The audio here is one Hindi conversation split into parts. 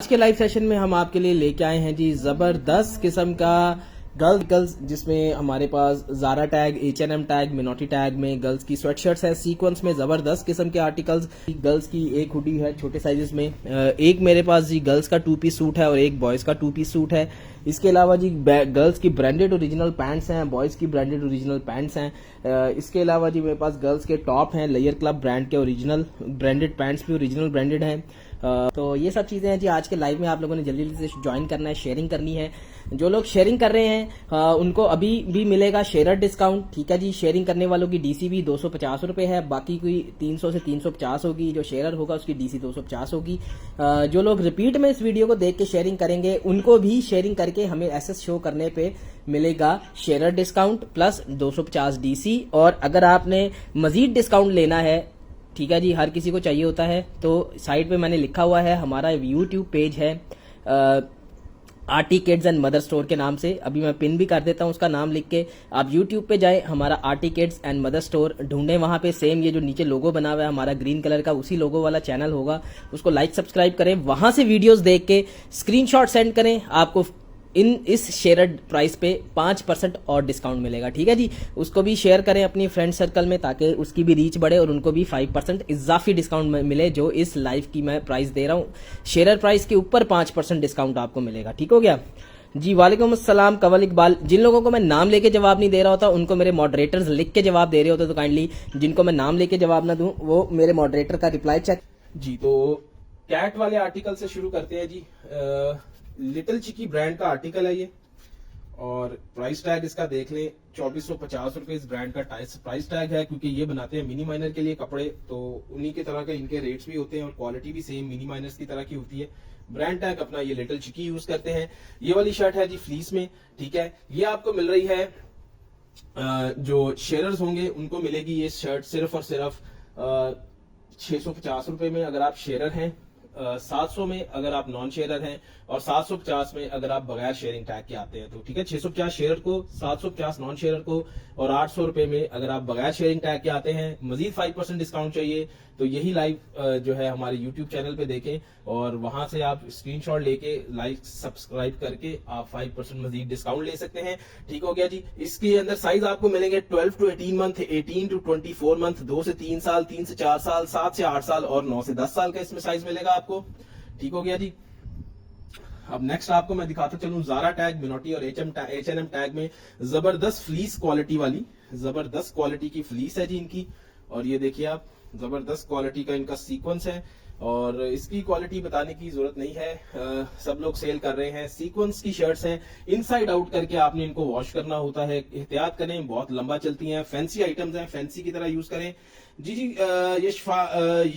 आज के लाइव सेशन में हम आपके लिए लेके आए हैं जी जबरदस्त किस्म का गर्ल्स, जिसमें हमारे पास Zara tag, H&M tag, Minoti tag में गर्ल्स की स्वेटशर्ट्स है सीक्वेंस में। जबरदस्त किस्म के आर्टिकल्स। गर्ल्स की एक हुडी है छोटे साइजेस में, एक मेरे पास जी गर्ल्स का 2 पीस सूट है और एक बॉयज का 2 पीस सूट है। इसके अलावा जी गर्ल्स की ब्रांडेड ओरिजिनल पैंट्स हैं, बॉयज की ब्रांडेड ओरिजिनल पैंट्स हैं। इसके अलावा जी मेरे पास गर्ल्स के टॉप हैं, लेयर क्लब ब्रांड के ओरिजिनल ब्रांडेड पैंट्स भी ओरिजिनल ब्रांडेड हैं। तो ये सब चीजें हैं जी। आज के लाइव में आप लोगों ने जल्दी जल्दी से ज्वाइन करना है, शेयरिंग करनी है। जो लोग शेयरिंग कर रहे हैं उनको अभी भी मिलेगा शेयर डिस्काउंट, ठीक है जी। शेयरिंग करने वालों की डीसी भी 250 रुपए है, बाकी कोई 300 से 350 होगी। जो शेयर होगा उसकी डीसी 250 होगी। जो लोग रिपीट में इस वीडियो को देख के शेयरिंग करेंगे उनको भी शेयरिंग करके हमें एसएस शो करने पे मिलेगा शेयर डिस्काउंट प्लस 250 डीसी। और अगर आपने मजीद डिस्काउंट लेना है, ठीक है जी, हर किसी को चाहिए होता है, तो साइड पे मैंने लिखा हुआ है, हमारा यूट्यूब पेज है arty kids and mother store के नाम से। अभी मैं पिन भी कर देता हूँ उसका नाम लिख के। आप यूट्यूब पे जाएं, हमारा arty kids and mother store ढूंढें, वहां पे सेम ये जो नीचे लोगो बना हुआ है हमारा ग्रीन कलर का, उसी लोगो वाला चैनल होगा, उसको लाइक सब्सक्राइब करें। वहां से वीडियोस देख के स्क्रीनशॉट सेंड करें, आपको इस शेयर्ड प्राइस पे 5% और डिस्काउंट मिलेगा, ठीक है जी। उसको भी शेयर करें अपनी फ्रेंड सर्कल में ताकि उसकी भी रीच बढ़े और उनको भी 5% इजाफी डिस्काउंट मिले। जो इस लाइव की मैं प्राइस दे रहा हूँ, शेयर प्राइस के ऊपर 5% डिस्काउंट आपको मिलेगा, ठीक हो गया जी। वालेकुम अस्सलाम कवल इकबाल। जिन लोगों को मैं नाम लेके जवाब नहीं दे रहा होता उनको मेरे मॉडरेटर्स लिख के जवाब दे रहे होते, तो काइंडली जिनको मैं नाम लेके जवाब ना दूं वो मेरे मॉडरेटर का रिप्लाई चेक जी। तो कैट वाले आर्टिकल से शुरू करते हैं जी। लिटिल चिकी ब्रांड का आर्टिकल है ये, और प्राइस टैग इसका देख लें 2450 रुपए इस ब्रांड का प्राइस टैग है, क्योंकि ये बनाते हैं मिनी माइनर के लिए कपड़े, तो उन्हीं के तरह के इनके रेट्स भी होते हैं और क्वालिटी भी सेम मिनी माइनर्स की तरह की होती है। ब्रांड टैग अपना ये लिटिल चिकी यूज करते हैं। ये वाली शर्ट है जी फ्लीस में, ठीक है। ये आपको मिल रही है जो शेयरर्स होंगे उनको मिलेगी ये शर्ट सिर्फ और सिर्फ 650 रुपए में अगर आप शेयरर हैं, 700 में अगर आप नॉन शेयरर हैं, और 750 में अगर आप बगैर शेयरिंग टैग के आते हैं। तो ठीक है, 650 शेयरर को, 750 नॉन शेयरर को, और 800 रुपए में अगर आप बगैर शेयरिंग टैग के आते हैं। मजीद 5% डिस्काउंट चाहिए तो यही लाइव जो है हमारे यूट्यूब चैनल पे देखें और वहां से आप स्क्रीनशॉट लेके लाइक सब्सक्राइब करके आप 5% मजीद डिस्काउंट ले सकते हैं, ठीक हो गया जी। इसके अंदर साइज आपको मिलेंगे 12 to 18 मंथ, 18 to 24 मंथ, 2 से 3 साल, 3 से 4 साल, 7 से 8 साल और 9 से 10 साल का इसमें साइज मिलेगा आपको, ठीक हो गया जी। अब नेक्स्ट आपको मैं दिखाता चलूं जारा टैग, मिनोटी और H&M टैग में जबरदस्त फ्लीस क्वालिटी वाली, जबरदस्त क्वालिटी की फ्लीस है जी इनकी। और ये देखिए आप, जबरदस्त क्वालिटी का इनका सीक्वेंस है और इसकी क्वालिटी बताने की जरूरत नहीं है, सब लोग सेल कर रहे हैं। सीक्वेंस की शर्ट्स हैं, इनसाइड आउट करके आपने इनको वॉश करना होता है, एहतियात करें, बहुत लंबा चलती हैं। फैंसी आइटम्स हैं, फैंसी की तरह यूज करें जी जी।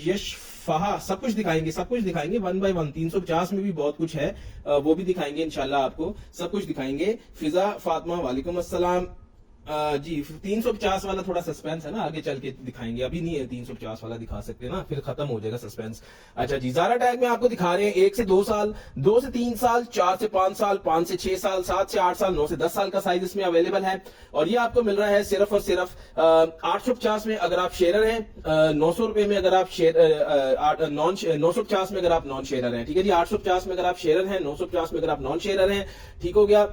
यश फाहा सब कुछ दिखाएंगे, सब कुछ दिखाएंगे 1 by 1। 350 में भी बहुत कुछ है, वो भी दिखाएंगे इंशाल्लाह, आपको सब कुछ दिखाएंगे। फिजा फातिमा वालेकुम अस्सलाम जी। 350 वाला थोड़ा सस्पेंस है ना, आगे चल के दिखाएंगे, अभी नहीं है 350 वाला दिखा सकते ना, फिर खत्म हो जाएगा सस्पेंस। अच्छा जी, जारा टैग में आपको दिखा रहे हैं 1 से 2 साल, 2 से 3 साल, 4 से 5 साल, 5 से 6 साल, 7 से 8 साल, 9 से 10 साल का साइज इसमें अवेलेबल है। और ये आपको मिल रहा है सिर्फ और सिर्फ 850 में अगर आप शेयरर हैं, 900 रुपए में अगर आप 950 में अगर आप नॉन शेयरर हैं, ठीक है जी। 850 में अगर आप शेयरर हैं, 950 में अगर आप नॉन शेयरर हैं, ठीक हो गया।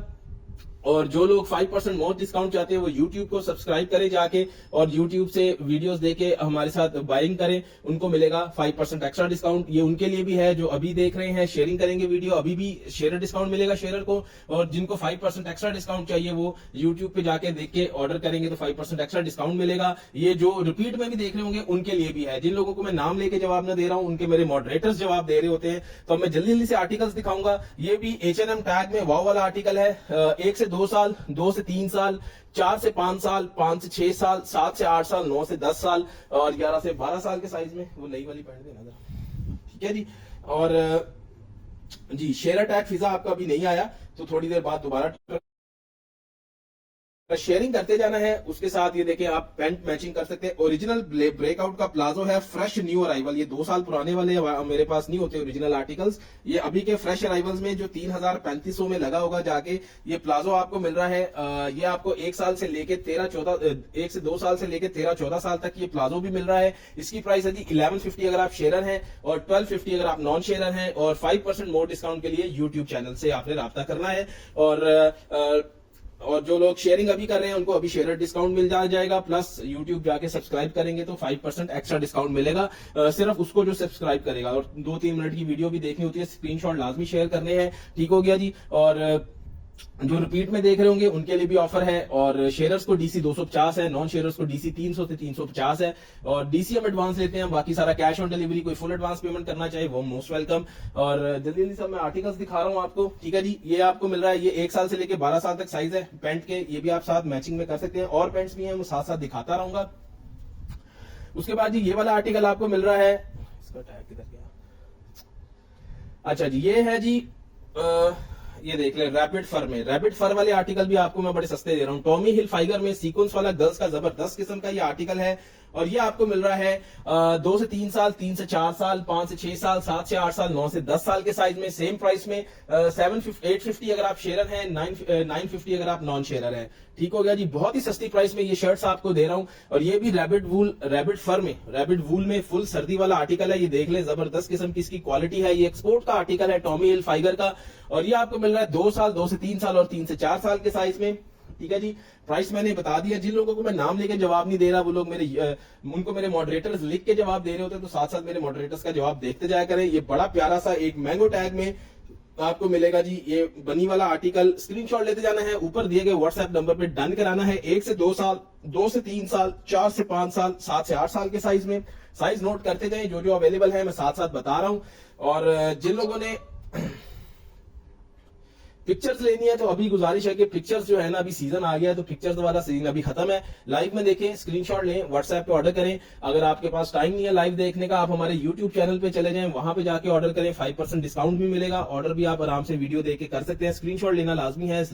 और जो लोग 5% मोर डिस्काउंट चाहते हैं वो YouTube को सब्सक्राइब करें जाके और YouTube से वीडियोस देके हमारे साथ बाइंग करें, उनको मिलेगा 5% एक्स्ट्रा डिस्काउंट। ये उनके लिए भी है जो अभी देख रहे हैं, शेयरिंग करेंगे वीडियो, अभी भी शेयर डिस्काउंट मिलेगा शेयरर को। और जिनको 5% एक्स्ट्रा डिस्काउंट चाहिए वो YouTube पे जाके देख के ऑर्डर करेंगे तो 5% एक्स्ट्रा डिस्काउंट मिलेगा। ये जो रिपीट में भी देख रहे होंगे उनके लिए भी है। जिन लोगों को मैं नाम लेके जवाब ना दे रहा हूं उनके मेरे मॉडरेटर्स जवाब दे रहे होते हैं, तो मैं जल्दी जल्दी से आर्टिकल्स दिखाऊंगा। ये भी H&M टैग में वाव वाला आर्टिकल है, 1 से 2 साल, 2 से 3 साल, 4 से 5 साल, 5 से 6 साल, 7 से 8 साल, 9 से 10 साल और 11 से 12 साल के साइज में। वो नई वाली पहन देना जरा, ठीक है जी। और जी शेयर टैग फिजा आपका अभी नहीं आया तो थोड़ी देर बाद दोबारा शेयरिंग करते जाना है। उसके साथ ये देखिए आप पैंट मैचिंग कर सकते हैं। ओरिजिनल ब्रेकआउट का प्लाजो है, फ्रेश न्यू अराइवल, ये 2 साल पुराने वाले मेरे पास नहीं होते ओरिजिनल आर्टिकल्स, ये अभी के फ्रेश अराइवल्स में जो 3035 में लगा होगा जाके ये प्लाजो आपको मिल रहा है। ये आपको 1 साल से लेके 1 से 2 साल से लेके 13-14 साल तक ये प्लाजो भी मिल रहा है। इसकी प्राइस है जी 1150 अगर आप शेयर हैं और 1250 अगर आप नॉन शेयर हैं, और 5% मोर डिस्काउंट के लिए यूट्यूब चैनल से आपने राब्ता करना है। और जो लोग शेयरिंग अभी कर रहे हैं उनको अभी शेयर डिस्काउंट मिल जाएगा, प्लस यूट्यूब जाके सब्सक्राइब करेंगे तो 5% एक्स्ट्रा डिस्काउंट मिलेगा, सिर्फ उसको जो सब्सक्राइब करेगा। और 2-3 मिनट की वीडियो भी देखनी होती है, स्क्रीनशॉट लाजमी शेयर करने हैं, ठीक हो गया जी। और जो रिपीट में देख रहे होंगे उनके लिए भी ऑफर है। और शेयर्स को डीसी 250 है, नॉन शेयर्स को डीसी 300 से 350 है। और डीसी हम एडवांस लेते हैं, बाकी सारा कैश ऑन डिलीवरी, कोई फुल एडवांस पेमेंट करना चाहिए वो मोस्ट वेलकम। और जल्दी जल्दी सब मैं आर्टिकल्स दिखा रहा हूं आपको, ठीक है जी। ये आपको मिल रहा है, ये 1 साल से लेके 12 साल तक साइज है पैंट के, ये भी आप साथ मैचिंग में कर सकते हैं। और पैंट्स भी हैं, मैं साथ साथ दिखाता रहूंगा। उसके बाद जी ये वाला आर्टिकल आपको मिल रहा है, इसका टैग किधर गया, अच्छा जी ये है जी ये देख ले रैपिड फर में, रैपिड फर वाले आर्टिकल भी आपको मैं बड़े सस्ते दे रहा हूं। टॉमी हिल फाइगर में सीक्वेंस वाला गर्ल्स का जबरदस्त किस्म का ये आर्टिकल है, और ये आपको मिल रहा है 2 से 3 साल, 3 से 4 साल, 5 से 6 साल, 7 से 8 साल, 9 से 10 साल के साइज में, सेम प्राइस में। 850 अगर आप शेयर हैं, 950 अगर आप नॉन शेयर हैं, ठीक हो गया जी। बहुत ही सस्ती प्राइस में ये शर्ट्स आपको दे रहा हूं। और ये भी रैबिट फर में, रैबिट वूल में फुल सर्दी वाला आर्टिकल है, ये देख ले जबरदस्त किस्म की इसकी क्वालिटी है। ये एक्सपोर्ट का आर्टिकल है टॉमी हिल फाइगर का, और ये आपको मिल रहा है 2 साल, 2 से 3 साल और 3 से 4 साल के साइज में, ठीक है जी। प्राइस मैंने बता दिया। जिन लोगों को मैं नाम लेके जवाब नहीं दे रहा वो लोग उनको मेरे मॉडरेटर्स लिख के जवाब दे रहे होते हैं, तो साथ साथ मेरे मॉडरेटर्स का जवाब देखते जाया करें। ये बड़ा प्यारा सा एक मैंगो टैग में आपको मिलेगा जी, ये बनी वाला आर्टिकल। स्क्रीनशॉट लेते जाना है, ऊपर दिए गए व्हाट्सएप नंबर पे डन कराना है। 1 से 2 साल, 2 से 3 साल, 4 से 5 साल, 7 से 8 साल के साइज में। साइज नोट करते जाए, जो जो अवेलेबल है मैं साथ साथ बता रहा हूं। और जिन लोगों ने पिक्चर्स लेनी है तो अभी गुजारिश है कि पिक्चर्स जो है ना, अभी सीजन आ गया है तो पिक्चर्स वाला सीजन अभी खत्म है। लाइव में देखें, स्क्रीनशॉट लें, व्हाट्सएप पे ऑर्डर करें। अगर आपके पास टाइम नहीं है लाइव देखने का, आप हमारे यूट्यूब चैनल पे चले जाएं, वहां पे जाके ऑर्डर करें, 5% डिस्काउंट भी मिलेगा। ऑर्डर भी आप आराम से वीडियो देख के कर सकते हैं, स्क्रीनशॉट लेना लाजमी है,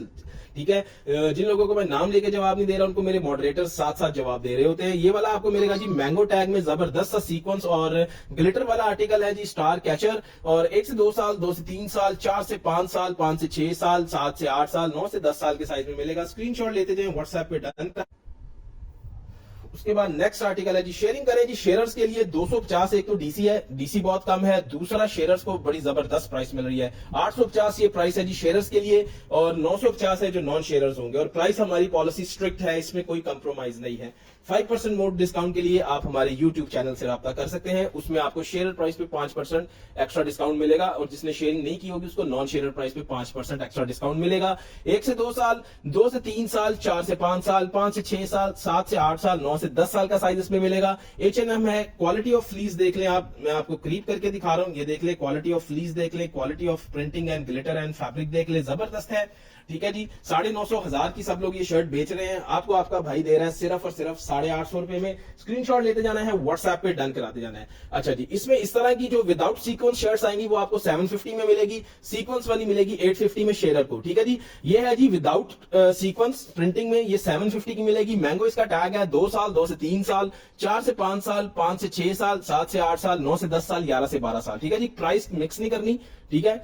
ठीक है। जिन लोगों को मैं नाम लेके जवाब नहीं दे रहा उनको मेरे मॉडरेटर साथ साथ जवाब दे रहे होते हैं। ये वाला आपको मिलेगा जी मैंगो टैग में, जबरदस्त सा सीक्वेंस और ग्लिटर वाला आर्टिकल है जी, स्टार कैचर। और 1 से 2 साल, 2 से 3 साल, 4 से 5 साल, 5 से 6 साल, 7 से 8 साल, 9 से 10 साल के साइज में मिलेगा। स्क्रीनशॉट लेते जाएं, व्हाट्सएप पे डन। उसके बाद नेक्स्ट आर्टिकल है जी, शेयरिंग करें जी। शेयर्स के लिए 250 एक तो डीसी है, डीसी बहुत कम है, दूसरा शेयर्स को बड़ी जबरदस्त प्राइस मिल रही है। 850 ये प्राइस है जी शेयर्स के लिए, और 950 है जो नॉन शेयर्स होंगे। और प्राइस हमारी पॉलिसी स्ट्रिक्ट है, इसमें कोई कंप्रोमाइज नहीं है। 5% मोर डिस्काउंट के लिए आप हमारे यूट्यूब चैनल से राब्ता कर सकते हैं, उसमें आपको शेयर प्राइस पे 5% एक्स्ट्रा डिस्काउंट मिलेगा, और जिसने शेयरिंग नहीं की होगी उसको नॉन शेयर प्राइस पे 5% एक्स्ट्रा डिस्काउंट मिलेगा। 1 से 2 साल, 2 से 3 साल, 4 से 5 साल, 5 से 6 साल, 7 से 8 साल, 9 से 10 साल का साइज इसमें मिलेगा। H&M है, क्वालिटी ऑफ फ्लीस देख लें आप, मैं आपको करीब करके दिखा रहा हूं, ये देख ले, क्वालिटी ऑफ फ्लीस देख ले, quality of printing and glitter and fabric देख ले, जबरदस्त है, ठीक है जी। 950-1000 की सब लोग ये शर्ट बेच रहे हैं, आपको आपका भाई दे रहा है सिर्फ और सिर्फ 850 रुपए में। स्क्रीनशॉट लेते जाना है, व्हाट्सएप पे डन कराते जाना है। अच्छा जी, इसमें इस तरह की जो विदाउट सीक्वेंस शर्ट्स आएंगी वो आपको 750 में मिलेगी, सीक्वेंस वाली मिलेगी 850 में शेयर को, ठीक है जी। ये है जी विदाउट सीक्वेंस प्रिंटिंग में, ये 750 की मिलेगी। मैंगो इसका टैग है, 2 साल, 2 से 3 साल, 4 से 5 साल, 5 से 6 साल, 7 से 8 साल, 9 से 10 साल, 11 से 12 साल, ठीक है जी। प्राइस मिक्स नहीं करनी, ठीक है।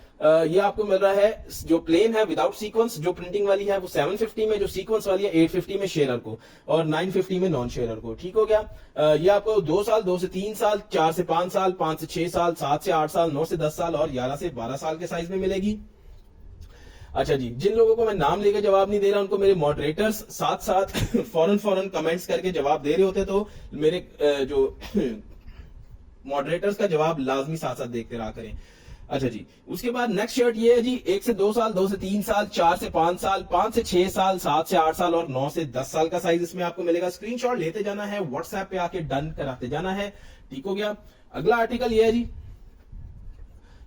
ये आपको मिल रहा है जो प्लेन है विदाउट सीक्वेंस, जो प्रिंटिंग वाली है वो 750 में, जो सीक्वेंस वाली है 850 में शेयर को, और 950 में नॉन शेयर को, ठीक हो गया। ये आपको 2 साल, 2 से 3 साल, 4 से 5 साल, 5 से 6 साल, 7 से 8 साल, 9 से 10 साल और 11 से 12 साल के साइज में मिलेगी। अच्छा जी, जिन लोगों को मैं नाम लेके जवाब नहीं दे रहा उनको मेरे मॉडरेटर्स साथ साथ फौरन कमेंट्स करके जवाब दे रहे होते, तो मेरे जो मॉडरेटर्स का जवाब लाजमी साथ साथ देखते रहा करें। अच्छा जी, उसके बाद नेक्स्ट शर्ट ये है जी, 1 से 2 साल, 2 से 3 साल, 4 से 5 साल, 5 से 6 साल, 7 से 8 साल और 9 से 10 साल का साइज इसमें आपको मिलेगा। स्क्रीनशॉट लेते जाना है, व्हाट्सएप पे आके डन कराते जाना है, ठीक हो गया। अगला आर्टिकल ये है जी,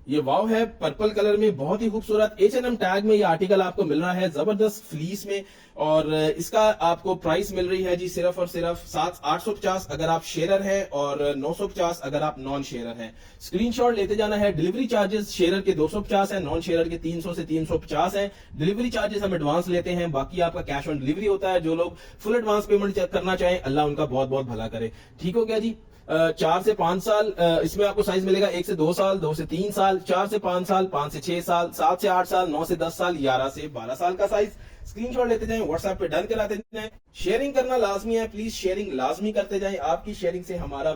ये वाव है पर्पल कलर में, बहुत ही खूबसूरत H&M टैग में ये आर्टिकल आपको मिल रहा है, जबरदस्त फ्लीस में। और इसका आपको प्राइस मिल रही है जी सिर्फ और सिर्फ 850 अगर आप शेयरर हैं और 950 अगर आप नॉन शेयरर हैं। स्क्रीनशॉट लेते जाना है। डिलीवरी चार्जेस शेयरर के 250 है, नॉन शेयरर के 300 से 350 है। डिलीवरी चार्जेस हम एडवांस लेते हैं, बाकी आपका कैश ऑन डिलीवरी होता है। जो लोग फुल एडवांस पेमेंट करना चाहें, अल्लाह उनका बहुत बहुत भला करे। ठीक हो गया जी। 4 से 5 साल इसमें आपको साइज मिलेगा, 1 से 2 साल, 2 से 3 साल, 4 से 5 साल, 5 से 6 साल, 7 से 8 साल, 9 से 10 साल, 11 से 12 साल का साइज। स्क्रीनशॉट लेते जाएं, व्हाट्सएप पे डन कराते जाएं। शेयरिंग करना लाजमी है, प्लीज शेयरिंग लाजमी करते जाएं। आपकी शेयरिंग से हमारा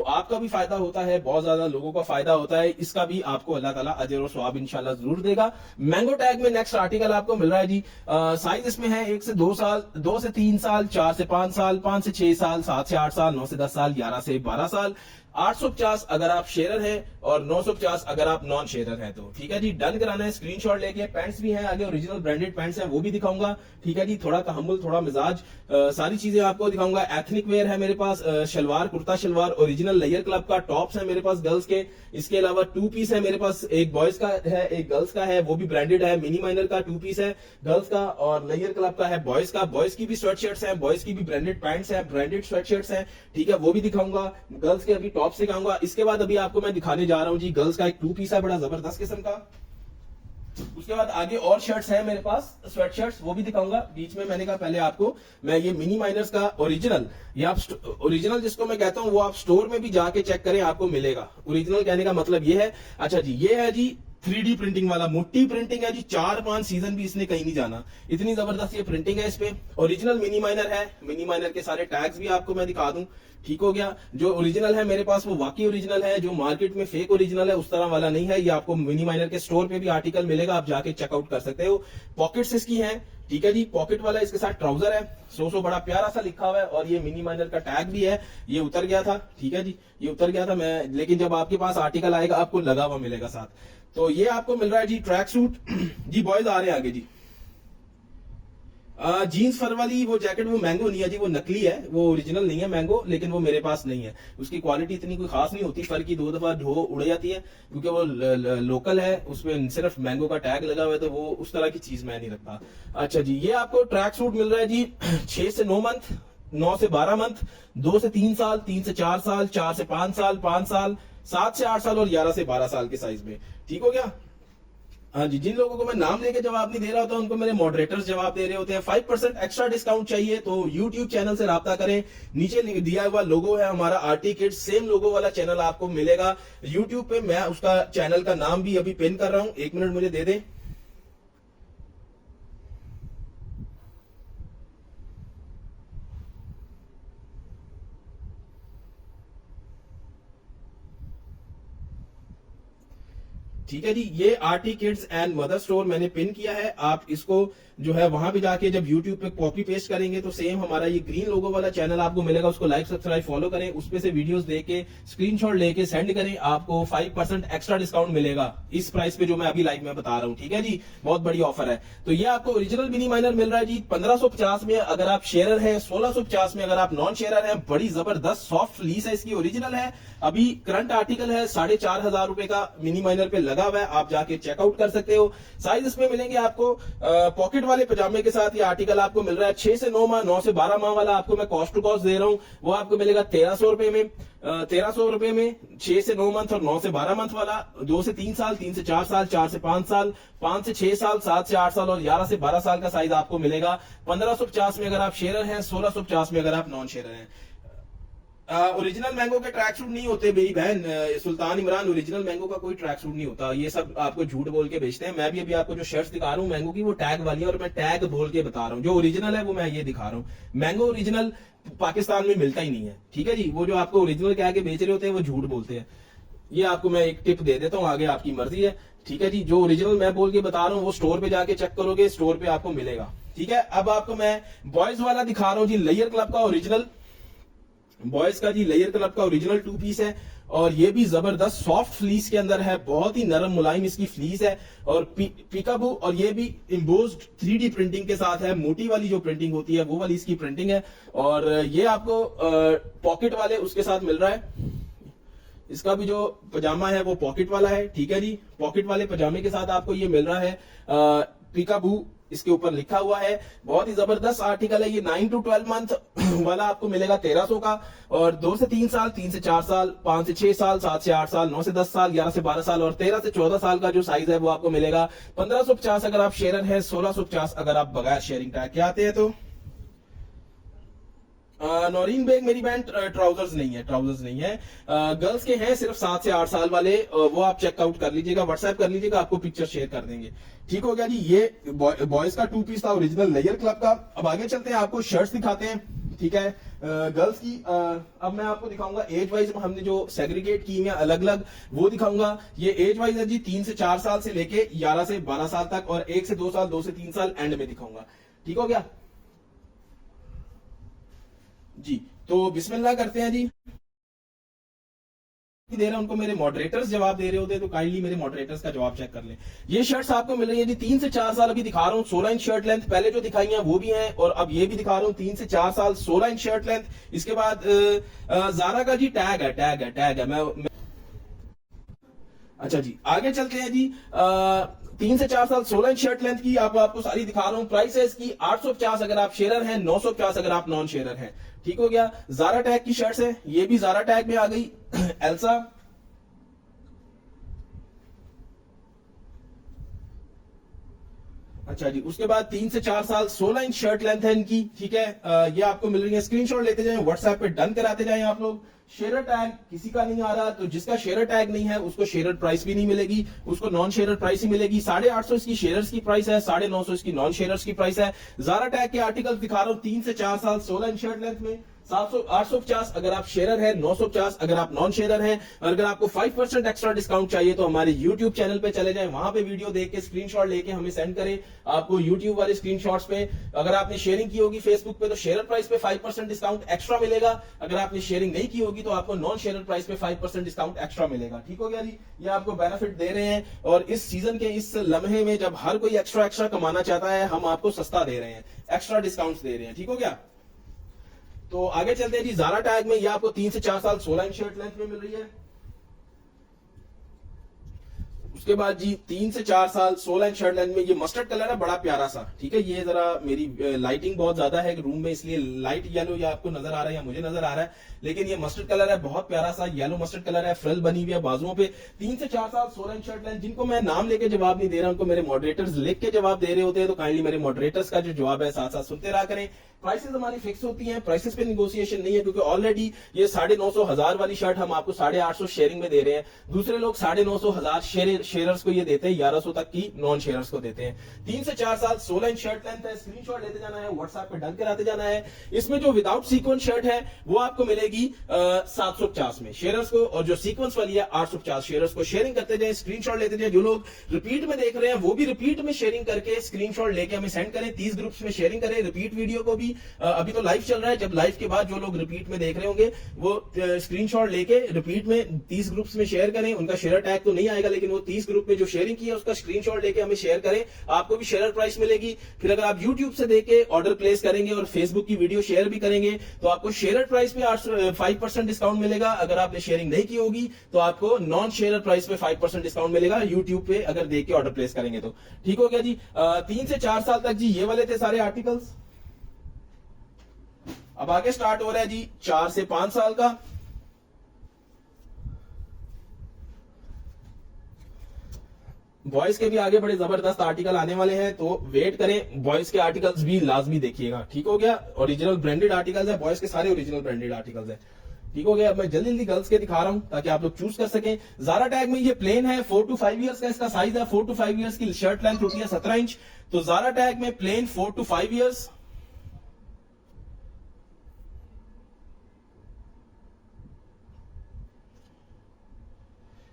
आपका भी फायदा होता है, बहुत ज्यादा लोगों का फायदा होता है। इसका भी आपको अल्लाह ताला अजर और सवाब इंशाल्लाह जरूर देगा। मैंगो टैग में नेक्स्ट आर्टिकल आपको मिल रहा है जी। साइज इसमें है 1 से 2 साल, 2 से 3 साल, 4 से 5 साल, 5 से 6 साल, 7 से 8 साल, 9 से 10 साल, 11 से 12 साल। 850 अगर आप शेयरर हैं और 950 अगर आप नॉन शेयरर हैं। तो ठीक है जी, डन कराना है। स्क्रीनशॉट लेके पैंट्स भी हैं आगे, ओरिजिनल ब्रांडेड पैंट्स हैं, वो भी दिखाऊंगा। ठीक है जी, थोड़ा तहम्मुल, थोड़ा मिजाज, सारी चीजें आपको दिखाऊंगा। एथनिक वेयर है मेरे पास, shalwar, kurta shalwar, original layer club का टॉप्स है मेरे पास गर्ल्स के। इसके अलावा 2 पीस है मेरे पास, एक बॉयज का है, एक गर्ल्स का है, वो भी ब्रांडेड है। मिनी माइनर का 2 पीस है गर्ल्स का, और लेयर क्लब का है बॉयज का। बॉयज की भी स्वेट शर्ट्स है, बॉयज की भी ब्रांडेड पैंट्स है, ब्रांडेड स्वेट शर्ट्स है। ठीक है, वो भी दिखाऊंगा। गर्ल्स के अभी टॉप सिखाऊंगा। इसके बाद अभी आपको मैं दिखाने जा रहा हूं जी, गर्ल्स का एक 2 पीस है बड़ा जबरदस्त किस्म का। उसके बाद आगे और शर्ट्स है मेरे पास, स्वेट शर्ट्स, वो भी दिखाऊंगा। बीच में मैंने कहा पहले आपको मैं ये मिनी माइनर्स का ओरिजिनल, ये आप ओरिजिनल जिसको मैं कहता हूं वो आप स्टोर में भी जाके चेक करें, आपको मिलेगा। ओरिजिनल कहने का मतलब ये है। अच्छा जी, ये है जी 3D प्रिंटिंग वाला, मोटी प्रिंटिंग है जी, 4-5 सीजन भी इसने कहीं नहीं जाना, इतनी जबरदस्त ये प्रिंटिंग है इस पे। ओरिजिनल मिनी माइनर है, मिनी माइनर के सारे टैग्स भी आपको मैं दिखा दूं। ठीक हो गया। जो ओरिजिनल है मेरे पास वो वाकई ओरिजिनल है, जो मार्केट में फेक ओरिजिनल है उस तरह वाला नहीं है। ये आपको मिनी माइनर के स्टोर पे भी आर्टिकल मिलेगा, आप जाके चेकआउट कर सकते हो। पॉकेट्स इसकी हैं, ठीक है जी, पॉकेट वाला इसके साथ ट्राउजर है, 100 बड़ा प्यारा सा लिखा हुआ है, और ये मिनी माइनर का टैग भी है। ये उतर गया था, ठीक है जी, ये उतर गया था मैं, लेकिन जब आपके पास आर्टिकल आएगा आपको लगा हुआ मिलेगा साथ। तो ये आपको मिल रहा है जी ट्रैक सूट। जी बॉयज आ रहे हैं आगे जी। जीन्स फर वाली वो जैकेट, वो मैंगो नहीं है जी, वो नकली है, वो ओरिजिनल नहीं है मैंगो, लेकिन वो मेरे पास नहीं है। उसकी क्वालिटी इतनी कोई खास नहीं होती, फर की 2 दफा धो उड़ जाती है, क्योंकि वो लोकल है, उसमें सिर्फ मैंगो का टैग लगा हुआ है, तो वो उस तरह की चीज मैं नहीं रखता। अच्छा जी, ये आपको ट्रैक सूट मिल रहा है जी 6 से 9 मंथ, 9 से 12 मंथ, 2 से 3 साल, 3 से 4 साल, 4 से 5 साल, 5 साल, 7 से 8 साल और 11 से 12 साल के साइज में। ठीक हो गया। हाँ जी, जिन लोगों को मैं नाम लेके जवाब नहीं दे रहा होता उनको मेरे मॉडरेटर्स जवाब दे रहे होते हैं। 5% एक्स्ट्रा डिस्काउंट चाहिए तो YouTube चैनल से राब्ता करें, नीचे दिया हुआ लोगो है हमारा आरटी किड्स, सेम लोगो वाला चैनल आपको मिलेगा YouTube पे। मैं उसका चैनल का नाम भी अभी पिन कर रहा हूं, 1 मिनट मुझे दे दें। ठीक है जी, ये RT kids and mother store मैंने पिन किया है। आप इसको जो है वहां पे जाके जब YouTube पे कॉपी पेस्ट करेंगे तो सेम हमारा ये ग्रीन लोगो वाला चैनल आपको मिलेगा, उसको लाइक सब्सक्राइब फॉलो करें, उसपे से वीडियोस देख के स्क्रीनशॉट लेके सेंड करें, आपको 5% एक्स्ट्रा डिस्काउंट मिलेगा इस प्राइस पे जो मैं अभी लाइव में बता रहा हूँ। ठीक है जी, बहुत बड़ी ऑफर है। तो ये आपको ओरिजिनल मिनी माइनर मिल रहा है जी 1550 में अगर आप शेयरर है, 1650 में अगर आप नॉन शेयरर है। बड़ी जबरदस्त सॉफ्ट लीस है इसकी, ओरिजिनल है। अभी करंट आर्टिकल है 4500 रुपए का, मिनी माइनर पे लगा हुआ है, आप जाके चेकआउट कर सकते हो। साइज इसमें मिलेंगे आपको पॉकेट वाले पजामे के साथ। ये आर्टिकल आपको मिल रहा है 6 से 9 माह, 9 से 12 माह वाला आपको मैं कॉस्ट टू कॉस्ट दे रहा हूं, वो आपको मिलेगा 1300 रुपए में। 1300 रुपए में 6 से 9 मंथ और 9 से 12 मंथ वाला, 2 से 3 साल, 3 से 4 साल, 4 से 5 साल, 5 से 6 साल, 7 से 8 साल और 11 से 12 साल का साइज आपको मिलेगा 1550 में अगर आप शेयरर हैं, 1650 में अगर आप नॉन शेयरर हैं। ओरिजिनल मैंगो के ट्रैक सूट नहीं होते मेरी बहन सुल्तान इमरान, ओरिजिनल मैंगो का कोई ट्रैक सूट नहीं होता, ये सब आपको झूठ बोल के बेचते हैं। मैं भी अभी आपको जो शर्ट्स दिखा रहा हूँ मैंगो की, वो टैग वाली है और मैं टैग बोल के बता रहा हूँ। जो ओरिजिनल है वो मैं ये दिखा रहा हूँ। मैंगो ओरिजिनल पाकिस्तान में मिलता ही नहीं है। ठीक है जी, वो जो आपको ओरिजिनल कह के बेच रहे होते हैं वो झूठ बोलते हैं। ये आपको मैं एक टिप दे देता हूँ, आगे आपकी मर्जी है। ठीक है जी, जो ओरिजिनल मैं बोल के बता रहा हूँ वो स्टोर पे जाके चेक करोगे, स्टोर पे आपको मिलेगा। ठीक है, अब आपको मैं बॉयज वाला दिखा रहा हूँ जी, लेयर क्लब का ओरिजिनल, बॉयज का जी लेयर क्लब का ओरिजिनल 2 पीस है, और ये भी जबरदस्त सॉफ्ट फ्लीस के अंदर है, बहुत ही नरम मुलायम इसकी फ्लीस है, और पिकाबू, और ये भी इम्बोज्ड 3D प्रिंटिंग के साथ है। मोटी वाली जो प्रिंटिंग होती है वो वाली इसकी प्रिंटिंग है, और ये आपको पॉकेट वाले उसके साथ मिल रहा है। इसका भी जो पजामा है वो पॉकेट वाला है, ठीक है जी। पॉकेट वाले पजामे के साथ आपको ये मिल रहा है पीकाबू इसके ऊपर लिखा हुआ है। बहुत ही जबरदस्त आर्टिकल है ये। 9 to 12 मंथ वाला आपको मिलेगा 1300 का, और 2 से 3 साल, 3 से 4 साल, 5 से 6 साल, 7 से 8 साल, 9 से 10 साल, 11 से 12 साल और 13 से 14 साल का जो साइज है वो आपको मिलेगा 1550 अगर आप शेयर हैं, 1650 अगर आप बगैर शेयरिंग टैग के आते हैं। तो नौरीन बेग मेरी बहन ट्राउजर्स नहीं है, ट्राउजर्स नहीं है। गर्ल्स के हैं सिर्फ 7 से 8 साल वाले, वो आप चेकआउट कर लीजिएगा, व्हाट्सएप कर लीजिएगा, आपको पिक्चर शेयर कर देंगे। ठीक हो गया जी। ये बॉयज का 2 पीस था ओरिजिनल लेयर क्लब का। अब आगे चलते हैं, आपको शर्ट्स दिखाते हैं, ठीक है। गर्ल्स की अब मैं आपको दिखाऊंगा एज वाइज, हमने जो सेग्रीगेट की है अलग अलग वो दिखाऊंगा। ये एज वाइज है जी, 3 से 4 साल से लेके 11 से 12 साल तक, और 1 से 2 साल, 2 से 3 साल एंड में दिखाऊंगा। ठीक हो गया जी। तो बिस्मिल्लाह करते हैं जी। दे रहा उनको मेरे मॉडरेटर्स जवाब दे रहे होते, तो काइंडली मेरे मॉडरेटर्स का जवाब चेक कर लें। ये शर्ट्स आपको मिल रही है जी 3 से 4 साल, अभी दिखा रहा हूँ 16 इंच शर्ट लेंथ, पहले जो दिखाई है वो भी है, और अब ये भी दिखा रहा हूँ 3 से 4 साल 16 इंच शर्ट लेंथ। इसके बाद जारा का जी टैग है मैं अच्छा जी आगे चलते हैं जी। 3 से 4 साल 16 इंच शर्ट लेंथ की आपको सारी दिखा रहा हूं। प्राइस है इसकी 850 अगर आप शेयर हैं, 950 अगर आप नॉन शेयर हैं। ठीक हो गया। जारा टैग की शर्ट्स है, ये भी जारा टैग में आ गई एल्सा। अच्छा जी। उसके बाद 3 से 4 साल 16 इंच शर्ट लेंथ है इनकी, ठीक है। ये आपको मिल रही है, स्क्रीनशॉट लेते जाएं, व्हाट्सएप पे डन कराते जाएं आप लोग। शेयर टैग किसी का नहीं आ रहा, तो जिसका शेयर टैग नहीं है उसको शेयर प्राइस भी नहीं मिलेगी, उसको नॉन शेयर प्राइस ही मिलेगी। 850 इसकी शेयर्स की प्राइस है, 950 इसकी नॉन शेयर्स की प्राइस है। जारा टैग के आर्टिकल दिखा रहा हूं 3 से 4 साल 16 इंच शर्ट लेंथ में 850 अगर आप शेयर है, 950 अगर आप नॉन शेयर हैं। अगर आपको 5% एक्स्ट्रा डिस्काउंट चाहिए तो हमारे YouTube चैनल पे चले जाएं, वहां पे वीडियो देख के स्क्रीनशॉट लेके हमें सेंड करें। आपको YouTube वाले स्क्रीनशॉट्स पे अगर आपने शेयरिंग की होगी फेसबुक पे तो शेयर प्राइस पे 5% डिस्काउंट एक्स्ट्रा मिलेगा। अगर आपने शेयरिंग नहीं की होगी तो आपको नॉन शेयर प्राइस पे 5% डिस्काउंट एक्स्ट्रा मिलेगा। ठीक हो गया जी। ये आपको बेनिफिट दे रहे हैं, और इस सीजन के इस लम्हे में जब हर कोई एक्स्ट्रा कमाना चाहता है, हम आपको सस्ता दे रहे हैं, एक्स्ट्रा डिस्काउंट दे रहे हैं। ठीक हो गया। तो आगे चलते हैं जी। जारा टैग में ये आपको 3 से 4 साल 16 इंच शर्ट लेंथ में मिल रही है। उसके बाद जी 3 से 4 साल 16 इंच शर्ट लेंथ में ये मस्टर्ड कलर है, बड़ा प्यारा सा, ठीक है। ये जरा मेरी लाइटिंग बहुत ज्यादा है रूम में, इसलिए लाइट येलो या आपको नजर आ रहा है या मुझे नजर आ रहा है, लेकिन ये मस्टर्ड कलर है, बहुत प्यारा सा येलो मस्टर्ड कलर है। फ्रिल बनी हुई है बाजुओं पे। 3 से 4 साल 16 इंच शर्ट लेंथ। जिनको मैं नाम लेके जवाब नहीं दे रहा, उनको मेरे मॉडरेटर्स लिख के जवाब दे रहे होते हैं, तो काइंडली मेरे मॉडरेटर्स का जो जवाब है साथ साथ सुनते रहा करें। प्राइसेस हमारी फिक्स होती हैं, प्राइसेस पे निगोशिएशन नहीं है, क्योंकि ऑलरेडी ये 950 1000 वाली शर्ट हम आपको 850 शेयरिंग में दे रहे हैं। दूसरे लोग 950 1000 शेयरर्स को ये देते हैं, 1100 तक की नॉन शेयरर्स को देते हैं। 3 से 4 साल 16 इंच शर्ट लेंथ है। स्क्रीनशॉट लेते जाना है, व्हाट्सएप पे डन कराते जाना है। इसमें जो विदाउट सीक्वेंस शर्ट है वो आपको मिलेगी 750 में शेयरर्स को, और जो सीक्वेंस वाली है 850 शेयरर्स को। शेयरिंग करते जाए, स्क्रीनशॉट लेते जाए। जो लोग रिपीट में देख रहे हैं वो भी रिपीट में शेयरिंग करके स्क्रीनशॉट लेके हमें सेंड करें। 30 ग्रुप्स में शेयरिंग करें रिपीट वीडियो को भी। अभी तो लाइव चल रहा है, जब लाइव के बाद जो लोग रिपीट में देख रहे होंगे वो स्क्रीनशॉट लेके रिपीट में 30 ग्रुप्स में शेयर करें। उनका शेयर टैग तो नहीं आएगा, लेकिन वो 30 ग्रुप में जो शेयरिंग की है उसका स्क्रीनशॉट लेके हमें शेयर करें, आपको भी शेयर प्राइस मिलेगी। फिर अगर आप यूट्यूब से देख के ऑर्डर प्लेस करेंगे और फेसबुक की वीडियो शेयर भी करेंगे तो आपको शेयर प्राइस पे 5% डिस्काउंट मिलेगा। अगर आपने शेयरिंग नहीं की होगी तो आपको नॉन शेयर प्राइस पे 5% डिस्काउंट मिलेगा यूट्यूब पे अगर देख के ऑर्डर प्लेस करेंगे तो। ठीक हो गया जी। 3 से 4 साल तक जी ये वाले थे सारे आर्टिकल्स। अब आगे स्टार्ट हो रहा है जी 4 से 5 साल का। बॉयज के भी आगे बड़े जबरदस्त आर्टिकल आने वाले हैं, तो वेट करें। बॉयज के आर्टिकल्स भी लाजमी देखिएगा। ठीक हो गया। ओरिजिनल ब्रांडेड आर्टिकल्स है, बॉयज के सारे ओरिजिनल ब्रांडेड आर्टिकल्स है। ठीक हो गया। अब मैं जल्दी जल्दी गर्ल्स के दिखा रहा हूं ताकि आप लोग चूज कर सकें। जारा टैग में ये प्लेन है, 4 to 5 इयर्स का इसका साइज है। 4 to 5 इयर्स की शर्ट लेंथ होती है 17 इंच। तो जारा टैग में प्लेन 4 to 5 इयर्स।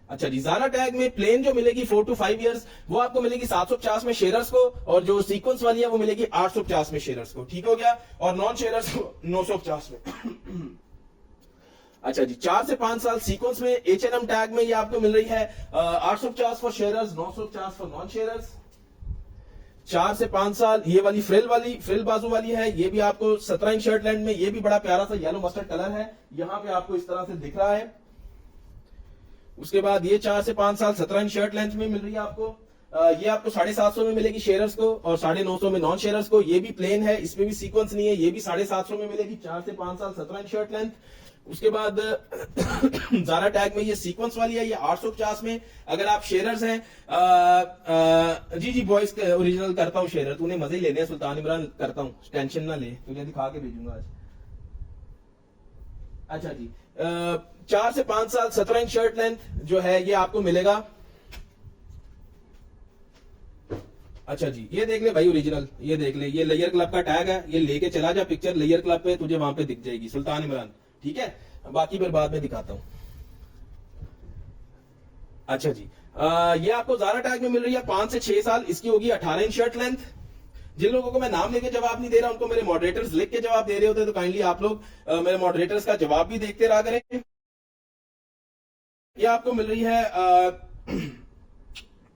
अच्छा जी। जारा टैग में प्लेन जो मिलेगी 4 to 5 इयर्स वो आपको मिलेगी 750 में शेयरर्स को, और जो सीक्वेंस वाली है वो मिलेगी 850 में शेयरर्स को। ठीक हो गया। और नॉन शेयरर्स को 950 में। अच्छा जी। 4 से 5 साल सीक्वेंस में H&M टैग में ये आपको मिल रही है 850 for sharers, 950 for non sharers. 4 से 5 साल ये वाली फ्रिल बाजू वाली है, ये भी आपको 17 इंच शर्ट लेंथ में, ये भी बड़ा प्यारा सा येलो मस्टर्ड कलर है, यहां पे आपको इस तरह से दिख रहा है। उसके बाद ये 4 से 5 साल 17 इंच शर्ट लेंथ में मिल रही है आपको। ये आपको 750 में मिलेगी शेयरर्स को और 950 में नॉन शेयरर्स को। ये भी प्लेन है, इसमें भी सीक्वेंस नहीं है, ये भी 750 में मिलेगी, 4 से 5 साल 17 इंच शर्ट लेंथ। उसके बाद ज़ारा टैग में ये सीक्वेंस वाली है, ये 850 में। अगर आप शेयरर्स हैं, जी जी बॉयज ओरिजिनल करता हूँ शेयरर, तूने मजे ही लेने हैं सुल्तान इमरान, करता हूँ, टेंशन ना ले, तुझे दिखा के भेजूंगा आज। अच्छा जी, 4 से 5 साल 17 इंच शर्ट लेंथ जो है ये आपको मिलेगा। अच्छा जी, ये देख ले भाई ओरिजिनल, ये देख ले, ये लेयर क्लब का टैग है, ये लेके चला जा पिक्चर लेयर क्लब पे, तुझे वहां पे दिख जाएगी सुल्तान इमरान, ठीक है। बाकी फिर बाद में दिखाता हूं। अच्छा जी, ये आपको ज़ारा टैग में मिल रही है 5 से 6 साल, इसकी होगी 18 इंच शर्ट लेंथ। जिन लोगों को मैं नाम लेके जवाब नहीं दे रहा उनको मेरे मॉडरेटर्स लिख के जवाब दे रहे होते हैं, तो काइंडली आप लोग मेरे मॉडरेटर्स का जवाब भी देखते रहा करें। ये आपको मिल रही है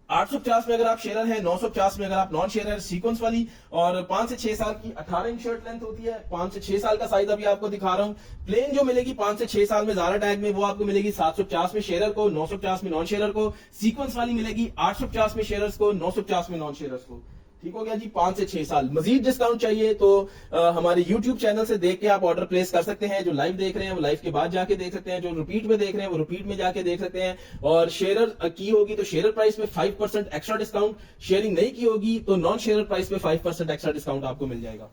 850 में अगर आप शेयर हैं, 950 में अगर आप नॉन शेयर है, सीक्वेंस वाली, और 5 से 6 साल की 18 इंच शर्ट लेंथ होती है। 5 से 6 साल का साइज अभी आपको दिखा रहा हूं। प्लेन जो मिलेगी 5 से 6 साल में ज़ारा टैग में, वो आपको मिलेगी 750 में शेयर को, 950 में नॉन शेयर को। सीक्वेंस वाली मिलेगी 850 में शेयर्स को, 950 में नॉन शेयर्स को। ठीक हो गया जी, 5 से 6 साल। मजीद डिस्काउंट चाहिए तो हमारे YouTube चैनल से देख के आप ऑर्डर प्लेस कर सकते हैं। जो लाइव देख रहे हैं वो लाइव के बाद जाके देख सकते हैं, जो रिपीट में देख रहे हैं वो रिपीट में जाके देख सकते हैं। और शेयर की होगी तो शेयर प्राइस में 5% एक्स्ट्रा डिस्काउंट, शेयरिंग नहीं की होगी तो नॉन शेयर प्राइस में 5% एक्स्ट्रा डिस्काउंट आपको मिल जाएगा।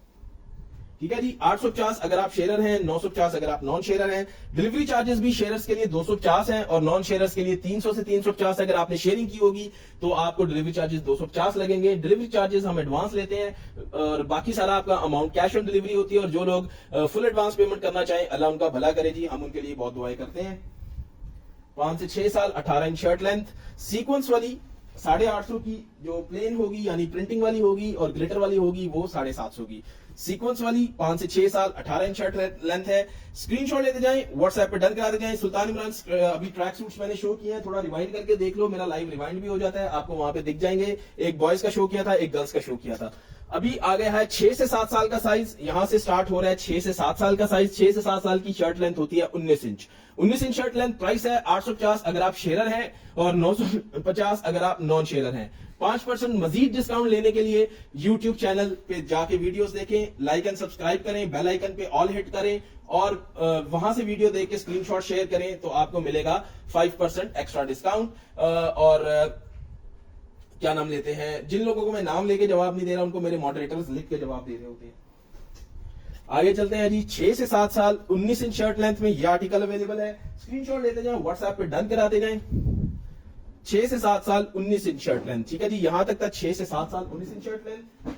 ठीक है जी, 850 अगर आप शेयर हैं, 950 अगर आप नॉन शेयर हैं। डिलीवरी चार्जेस भी शेयर्स के लिए 250 हैं और नॉन शेयर्स के लिए 300 से 350। अगर आपने शेयरिंग की होगी तो आपको डिलीवरी चार्जेस 250 लगेंगे। डिलीवरी चार्जेस हम एडवांस लेते हैं और बाकी सारा आपका अमाउंट कैश ऑन डिलीवरी होती है। और जो लोग फुल एडवांस पेमेंट करना चाहें, अल्लाह उनका भला करे जी, हम उनके लिए बहुत दुआएं करते हैं। 5 से 6 साल 18 इंच शर्ट लेंथ, सीक्वेंस वाली 850 की, जो प्लेन होगी यानी प्रिंटिंग वाली होगी और ग्लिटर वाली होगी वो 750 की। सीक्वेंस वाली 5 से 6 साल 18 इंच शर्ट लेंथ है। स्क्रीनशॉट लेते जाएं, व्हाट्सएप पे डन कराते जाएं। सुल्तान इमरान अभी ट्रैक सूट्स मैंने शो किए हैं, थोड़ा रिवाइंड करके देख लो, मेरा लाइव रिवाइंड भी हो जाता है, आपको वहां पे दिख जाएंगे। एक बॉयज का शो किया था, एक गर्ल्स का शो किया था। अभी आ गया है 6 से 7 साल का साइज, यहां से स्टार्ट हो रहा है 6 से 7 साल का साइज। 6 से 7 साल की शर्ट लेंथ होती है 19 inch. 19 inch shirt length, price है 850 अगर आप शेयर हैं और 950 अगर आप नॉन शेयर हैं। 5% मजीद डिस्काउंट लेने के लिए YouTube चैनल पे जाके वीडियोस देखें, लाइक एंड सब्सक्राइब करें, बेल आइकन पे ऑल हिट करें और वहां से वीडियो देख के स्क्रीनशॉट शेयर करें तो आपको मिलेगा 5% एक्स्ट्रा डिस्काउंट। और क्या नाम लेते हैं, जिन लोगों को मैं नाम लेके जवाब नहीं दे रहा उनको मेरे मॉडरेटर्स लिख के जवाब दे रहे होते हैं। आगे चलते हैं जी, 6 से 7 साल 19 इंच शर्ट लेंथ में ये आर्टिकल अवेलेबल है। स्क्रीनशॉट लेते जाएं, व्हाट्सएप पे डन कराते जाएं। 6 से 7 साल 19 इंच शर्ट लेंथ, ठीक है जी, यहां तक था 6 से 7 साल 19 इंच शर्ट लेंथ।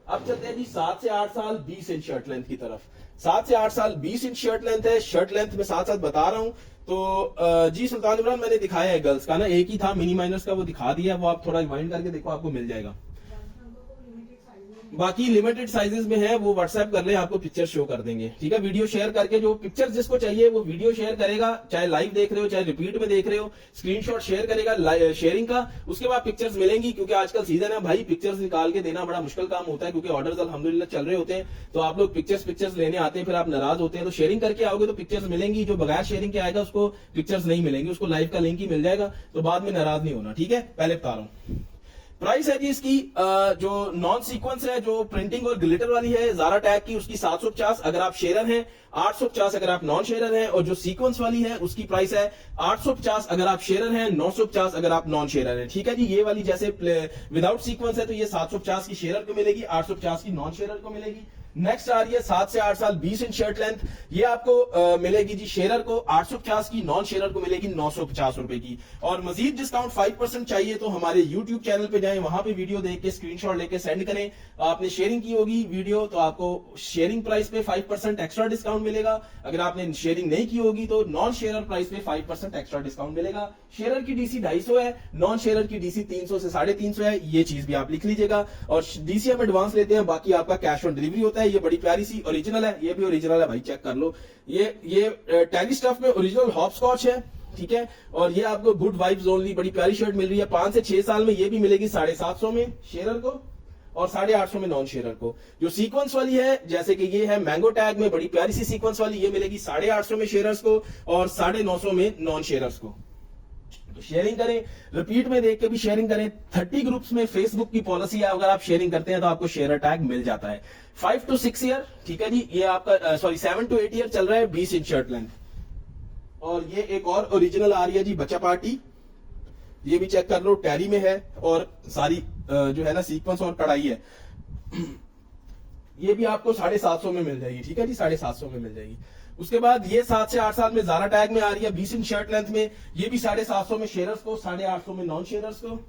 अब चलते हैं जी 7 से 8 साल 20 इंच शर्ट लेंथ की तरफ। 7 से 8 साल 20 इंच शर्ट लेंथ है। शर्ट लेंथ में साथ साथ बता रहा हूं तो जी सुल्तान इमरान मैंने दिखाया है गर्ल्स का ना, एक ही था मिनी माइनस का, वो दिखा दिया, वो आप थोड़ा रिवाइंड करके देखो, आपको मिल जाएगा। बाकी लिमिटेड साइजेस में है, वो व्हाट्सएप कर ले, आपको पिक्चर शो कर देंगे। ठीक है, वीडियो शेयर करके जो पिक्चर जिसको चाहिए वो वीडियो शेयर करेगा, चाहे लाइव देख रहे हो चाहे रिपीट में देख रहे हो, स्क्रीनशॉट शेयर करेगा शेयरिंग का, उसके बाद पिक्चर्स मिलेंगी। क्योंकि आजकल सीजन है भाई, पिक्चर्स निकाल के देना बड़ा मुश्किल काम होता है क्योंकि ऑर्डर्स अल्हम्दुलिल्लाह चल रहे होते हैं। तो आप लोग पिक्चर्स लेने आते हैं, फिर आप नाराज होते हैं। तो शेयरिंग करके आओगे तो पिक्चर्स मिलेंगी, जो बगैर शेयरिंग के आएगा उसको पिक्चर्स नहीं मिलेंगी, उसको लाइव का लिंक ही मिल जाएगा। तो बाद में नाराज नहीं होना, ठीक है। पहले बता रहा हूं प्राइस है जी इसकी, जो नॉन सीक्वेंस है, जो प्रिंटिंग और ग्लिटर वाली है ज़ारा टैग की, उसकी 750 अगर आप शेयर हैं, 850 अगर आप नॉन शेयर हैं। और जो सीक्वेंस वाली है उसकी प्राइस है 850 अगर आप शेयर हैं, 950 अगर आप नॉन शेयर हैं। ठीक है जी, ये वाली जैसे विदाउट सीक्वेंस है तो ये 750 की शेयर को मिलेगी, 850 की नॉन शेयर को मिलेगी। नेक्स्ट आ रही है 7 से 8 साल 20 इंच शर्ट लेंथ, ये आपको मिलेगी जी शेयर को 850 की, नॉन शेयर को मिलेगी 950 रुपए की। और मजीद डिस्काउंट 5% चाहिए तो हमारे YouTube चैनल पे जाएं, वहां पे वीडियो देख के स्क्रीनशॉट लेके सेंड करें। आपने शेयरिंग की होगी वीडियो तो आपको शेयरिंग प्राइस पे 5% एक्स्ट्रा डिस्काउंट मिलेगा। अगर आपने शेयरिंग नहीं की होगी तो नॉन शेयर प्राइस पे 5% एक्स्ट्रा डिस्काउंट मिलेगा। शेयर की डीसी 250 है, नॉन शेयर की डीसी 300 से 350 है, ये चीज भी आप लिख लीजिएगा। और डीसी हम एडवांस लेते हैं, बाकी आपका कैश ऑन डिलीवरी होता है। ये बड़ी प्यारी सी ओरिजिनल है, ये भी ओरिजिनल है भाई, चेक कर लो। ये टैली स्टफ में ओरिजिनल हॉपस्कॉच है, ठीक है। और ये आपको गुड वाइब्स ओनली बड़ी प्यारी शर्ट मिल रही है। 5 से 6 साल में ये भी मिलेगी 750 में शेयर को और 850 में नॉन शेयर को। जो सीक्वेंस वाली है, जैसे कि ये है मैंगो टैग में बड़ी प्यारी सी सीक्वेंस वाली, ये मिलेगी 850 में शेयर्स को और 950 में नॉन शेयर्स को। तो शेयरिंग करें, रिपीट में देख के भी शेयरिंग करें। 30 ग्रुप्स में फेसबुक की पॉलिसी है, अगर आप शेयरिंग करते हैं तो आपको शेयर टैग मिल जाता है। 5 to 6 ईयर, ठीक है जी, ये आपका सॉरी 7 to 8 ईयर चल रहा है 20 इंच शर्ट लेंथ। और ये एक और ओरिजिनल आ रही है जी, बच्चा पार्टी, ये भी चेक कर लो, टैरी में है और सारी जो है ना सीक्वेंस और कढ़ाई है। ये भी आपको 750 में मिल जाएगी, ठीक है जी, 750 में मिल जाएगी। उसके बाद ये 7 से 8 साल में ज़ारा टैग में आ रही है 20 इंच शर्ट लेंथ में, ये भी 750 में शेयरर्स को, 850 में नॉन शेयरर्स को।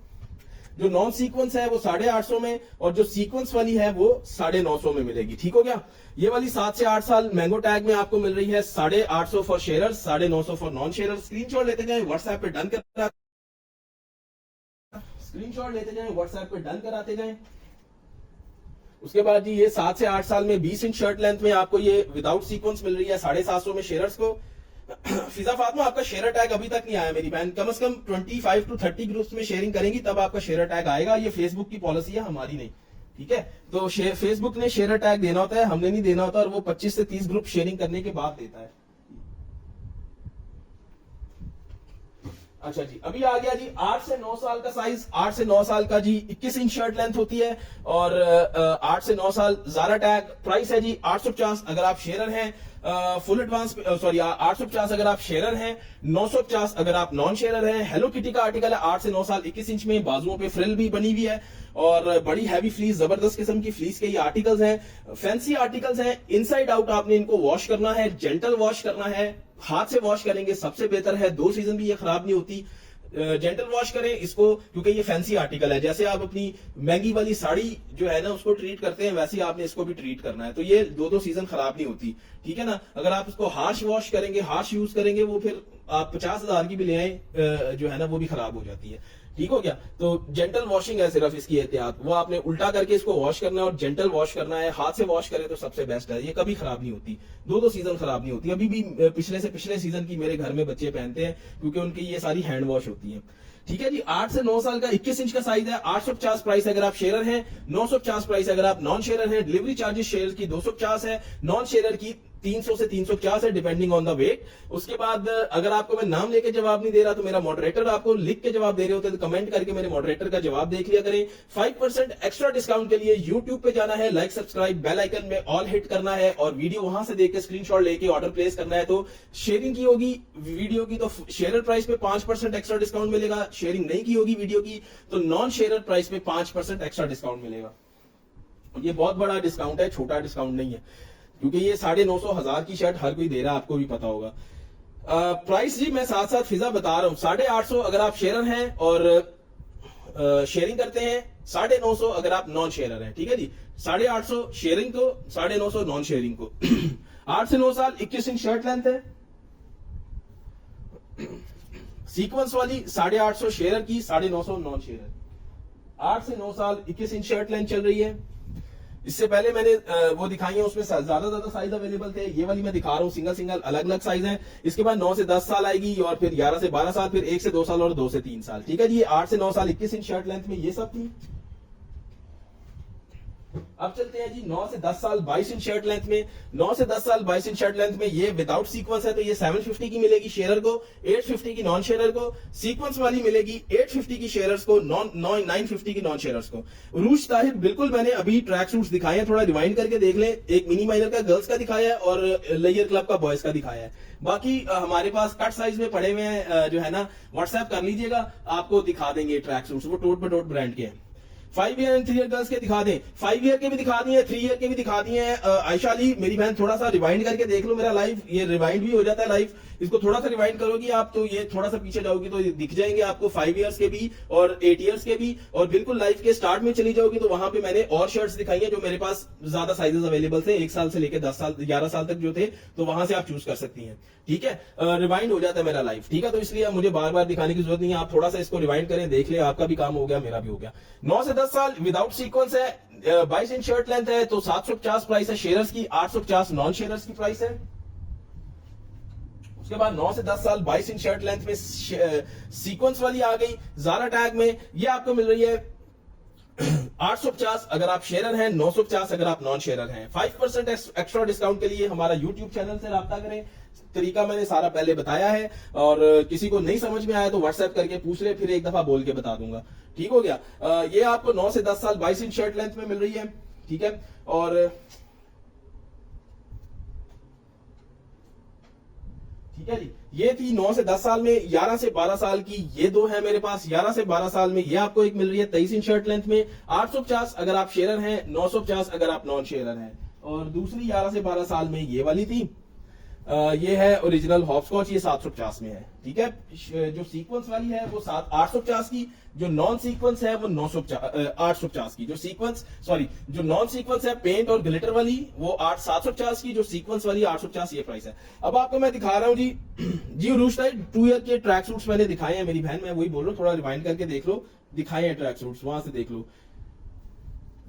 जो नॉन सीक्वेंस है वो 850 में, और जो सीक्वेंस वाली है वो 950 में मिलेगी, ठीक हो गया। ये वाली 7 से 8 साल मैंगो टैग में आपको मिल रही है 850 for sharers, 950 for non sharers. Screenshot लेते जाए, व्हाट्सएप पे डन कर, स्क्रीनशॉट लेते जाए, व्हाट्सएप पे डन कराते जाए। उसके बाद जी ये 7 से 8 साल में 20 इंच शर्ट लेंथ में आपको ये विदाउट सीक्वेंस मिल रही है 750 में शेयरर्स को। फिजा फातिमा, आपका शेयर टैग अभी तक नहीं आया मेरी बहन, कम से कम 25 to 30 ग्रुप्स में शेयरिंग करेंगी तब आपका शेयर टैग आएगा। ये फेसबुक की पॉलिसी है, हमारी नहीं, ठीक है। तो फेसबुक ने शेयर टैग देना होता है, हमने नहीं देना होता, और वो 25 से 30 ग्रुप शेयरिंग करने के बाद देता है। अच्छा जी, अभी आ गया जी 8 से 9 साल का साइज। 8 से 9 साल का जी 21 इंच शर्ट लेंथ होती है, और 8 से 9 साल ज़ारा टैग। प्राइस है जी 850 अगर आप शेयरर हैं, फुल एडवांस सॉरी 850 अगर आप शेयरर हैं, 950 अगर आप नॉन शेयरर हैं। हेलो किटी का आर्टिकल है, 8 से 9 साल 21 इंच में, बाजुओं पे फ्रिल भी बनी हुई है, और बड़ी हैवी फ्लीस, जबरदस्त किस्म की फ्लीस के ये आर्टिकल्स हैं, फैंसी आर्टिकल्स हैं। इनसाइड आउट आपने इनको वॉश करना है, जेंटल वॉश करना है, हाथ से वॉश करेंगे सबसे बेहतर है, 2 सीजन भी ये खराब नहीं होती। जेंटल वॉश करें इसको, क्योंकि ये फैंसी आर्टिकल है। जैसे आप अपनी महंगी वाली साड़ी जो है ना उसको ट्रीट करते हैं, वैसे ही आपने इसको भी ट्रीट करना है। तो ये 2 सीजन खराब नहीं होती, ठीक है ना। अगर आप इसको हार्श वॉश करेंगे, हार्श यूज करेंगे, वो फिर आप 50,000 की भी ले आए जो है ना वो भी खराब हो जाती है, ठीक हो गया। तो जेंटल वॉशिंग है सिर्फ इसकी एहतियात, वो आपने उल्टा करके इसको वॉश करना है और जेंटल वॉश करना है। हाथ से वॉश करें तो सबसे बेस्ट है, ये कभी खराब नहीं होती, 2 सीजन खराब नहीं होती। अभी भी पिछले से पिछले सीजन की मेरे घर में बच्चे पहनते हैं, क्योंकि उनकी ये सारी हैंड वॉश होती है, ठीक है जी। 8 से 9 साल का 21 इंच का साइज है, 850 प्राइस अगर आप शेयरर हैं, 950 प्राइस अगर आप नॉन शेयरर हैं। डिलीवरी चार्जेस शेयर की 250 है, नॉन शेयरर की 300 से 350 है, डिपेंडिंग ऑन द वेट। उसके बाद अगर आपको मैं नाम लेके जवाब नहीं दे रहा तो मेरा मॉडरेटर आपको लिख के जवाब दे रहे होते हैं, तो कमेंट करके मेरे मॉडरेटर का जवाब देख लिया करें। 5% एक्स्ट्रा डिस्काउंट के लिए यूट्यूब पे जाना है, लाइक सब्सक्राइब बेल आइकन में ऑल हिट करना है, और वीडियो वहां से देख के स्क्रीनशॉट लेके ऑर्डर प्लेस करना है। तो शेयरिंग की होगी वीडियो की तो शेयर प्राइस पे 5% एक्स्ट्रा डिस्काउंट मिलेगा, शेयरिंग नहीं की होगी वीडियो की तो नॉन शेयर प्राइस पे 5% एक्स्ट्रा डिस्काउंट मिलेगा। ये बहुत बड़ा डिस्काउंट है, छोटा डिस्काउंट नहीं है, क्योंकि ये 950 हजार की शर्ट हर कोई दे रहा है, आपको भी पता होगा। प्राइस जी मैं साथ साथ फिजा बता रहा हूं, 850 अगर आप शेयरर हैं और शेयरिंग करते हैं, 950 अगर आप नॉन शेयरर हैं, ठीक है जी। 850 शेयरिंग को, 950 नॉन शेयरिंग को। 8 से 9 साल 21 इंच शर्ट लेंथ है, सीक्वेंस वाली 850 शेयरर की, 950 नॉन शेयरर। 8 से 9 साल 21 इंच शर्ट लेंथ चल रही है। इससे पहले मैंने वो दिखाई है, उसमें ज्यादा साइज अवेलेबल थे, ये वाली मैं दिखा रहा हूँ सिंगल अलग अलग साइज है। इसके बाद 9 से 10 साल आएगी, और फिर 11 से 12 साल, फिर 1 से 2 साल और 2 से 3 साल, ठीक है जी। 8 से 9 साल 21 इंच शर्ट लेंथ में ये सब थी। अब चलते हैं जी 9 से 10 साल 22 इंच शर्ट लेंथ में। 9 से 10 साल 22 इंच शर्ट लेंथ में ये विदाउट सीक्वेंस है, तो ये 750 की मिलेगी शेयरर को, 850 की नॉन शेयरर को। सीक्वेंस वाली मिलेगी 850 की शेयरर्स को, 950 की नॉन शेयरर्स को। उरूज ताहिर, बिल्कुल मैंने अभी ट्रैक सूट्स दिखाए हैं, थोड़ा रिवाइंड करके देख लें। एक मिनी माइनर का गर्ल्स का दिखाया है और लेयर क्लब का बॉयज का दिखाया है। बाकी हमारे पास कट साइज में पड़े हुए हैं, जो है ना व्हाट्सएप कर लीजिएगा, आपको दिखा देंगे ट्रैक सूट्स, वो टोट पे टोट ब्रांड के हैं। 5 ईयर एंड 3 ईयर गर्ल्स के दिखा दें, 5 ईयर के भी दिखा दिए, 3 ईयर के भी दिखा दिए हैं। आयशा अली मेरी बहन, थोड़ा सा रिवाइंड करके देख लो मेरा लाइव, ये रिवाइंड भी हो जाता है लाइव, इसको थोड़ा सा रिवाइंड करोगी आप तो ये थोड़ा सा पीछे जाओगी तो दिख जाएंगे आपको 5 ईयर्स के भी और 8 ईयर्स के भी। और बिल्कुल लाइव के स्टार्ट में चली जाओगी तो वहां पे मैंने और शर्ट्स दिखाई है जो मेरे पास ज्यादा साइजेस अवेलेबल थे, 1 साल से लेकर 10 साल 11 साल तक जो थे, तो वहां से आप चूज कर सकती हैं, ठीक है। रिवाइंड हो जाता है मेरा लाइव, ठीक है, तो इसलिए मुझे बार बार दिखाने की जरूरत नहीं है, आप थोड़ा सा इसको रिवाइंड करें, देख ले, आपका भी काम हो गया, मेरा भी हो गया। 9 से 10 साल विदाउट सीक्वेंस है, 22 इंच शर्ट लेंथ है, तो 750 प्राइस है शेयरर्स की, 850 नॉन शेयरर्स की प्राइस है। उसके बाद 9 से 10 साल 22 इंच शर्ट लेंथ में सीक्वेंस वाली आ गई ज़ारा टैग में, ये आपको मिल रही है 850 अगर आप शेयर हैं, 950 अगर आप नॉन शेयर हैं। 5% एक्स्ट्रा डिस्काउंट के लिए हमारा यूट्यूब चैनल से राब्ता करें। तरीका मैंने सारा पहले बताया है, और किसी को नहीं समझ में आया तो व्हाट्सएप करके पूछ ले, फिर एक दफा बोल के बता दूंगा। ठीक हो गया। ये आपको 9 से 10 साल 22 इंच शर्ट लेंथ में मिल रही है। ठीक है, और ठीक है जी, ये थी 9 से 10 साल में। 11 से 12 साल की ये दो है मेरे पास। 11 से 12 साल में ये आपको एक मिल रही है 23 इंच शर्ट लेंथ में। 850 अगर आप शेयर हैं, 950 अगर आप नॉन शेयर हैं। और दूसरी 11 से 12 साल में ये वाली थी, ये है ओरिजिनल हॉपस्कॉच, ये 750 में है। ठीक है, जो सीक्वेंस वाली है वो 850 की, जो नॉन सीक्वेंस है वो 850 की। जो सीक्वेंस जो नॉन सीक्वेंस है पेंट और ग्लिटर वाली वो 750 की, जो सीक्वेंस वाली 850, ये प्राइस है। अब आपको मैं दिखा रहा हूँ जी जी उरूश भाई, 2 ईयर के ट्रैक सूट्स मैंने दिखाए हैं मेरी बहन, मैं वही बोल रहा हूँ, थोड़ा रिवाइंड करके देख लो। दिखाए हैं ट्रैक सूट्स, वहां से देख लो।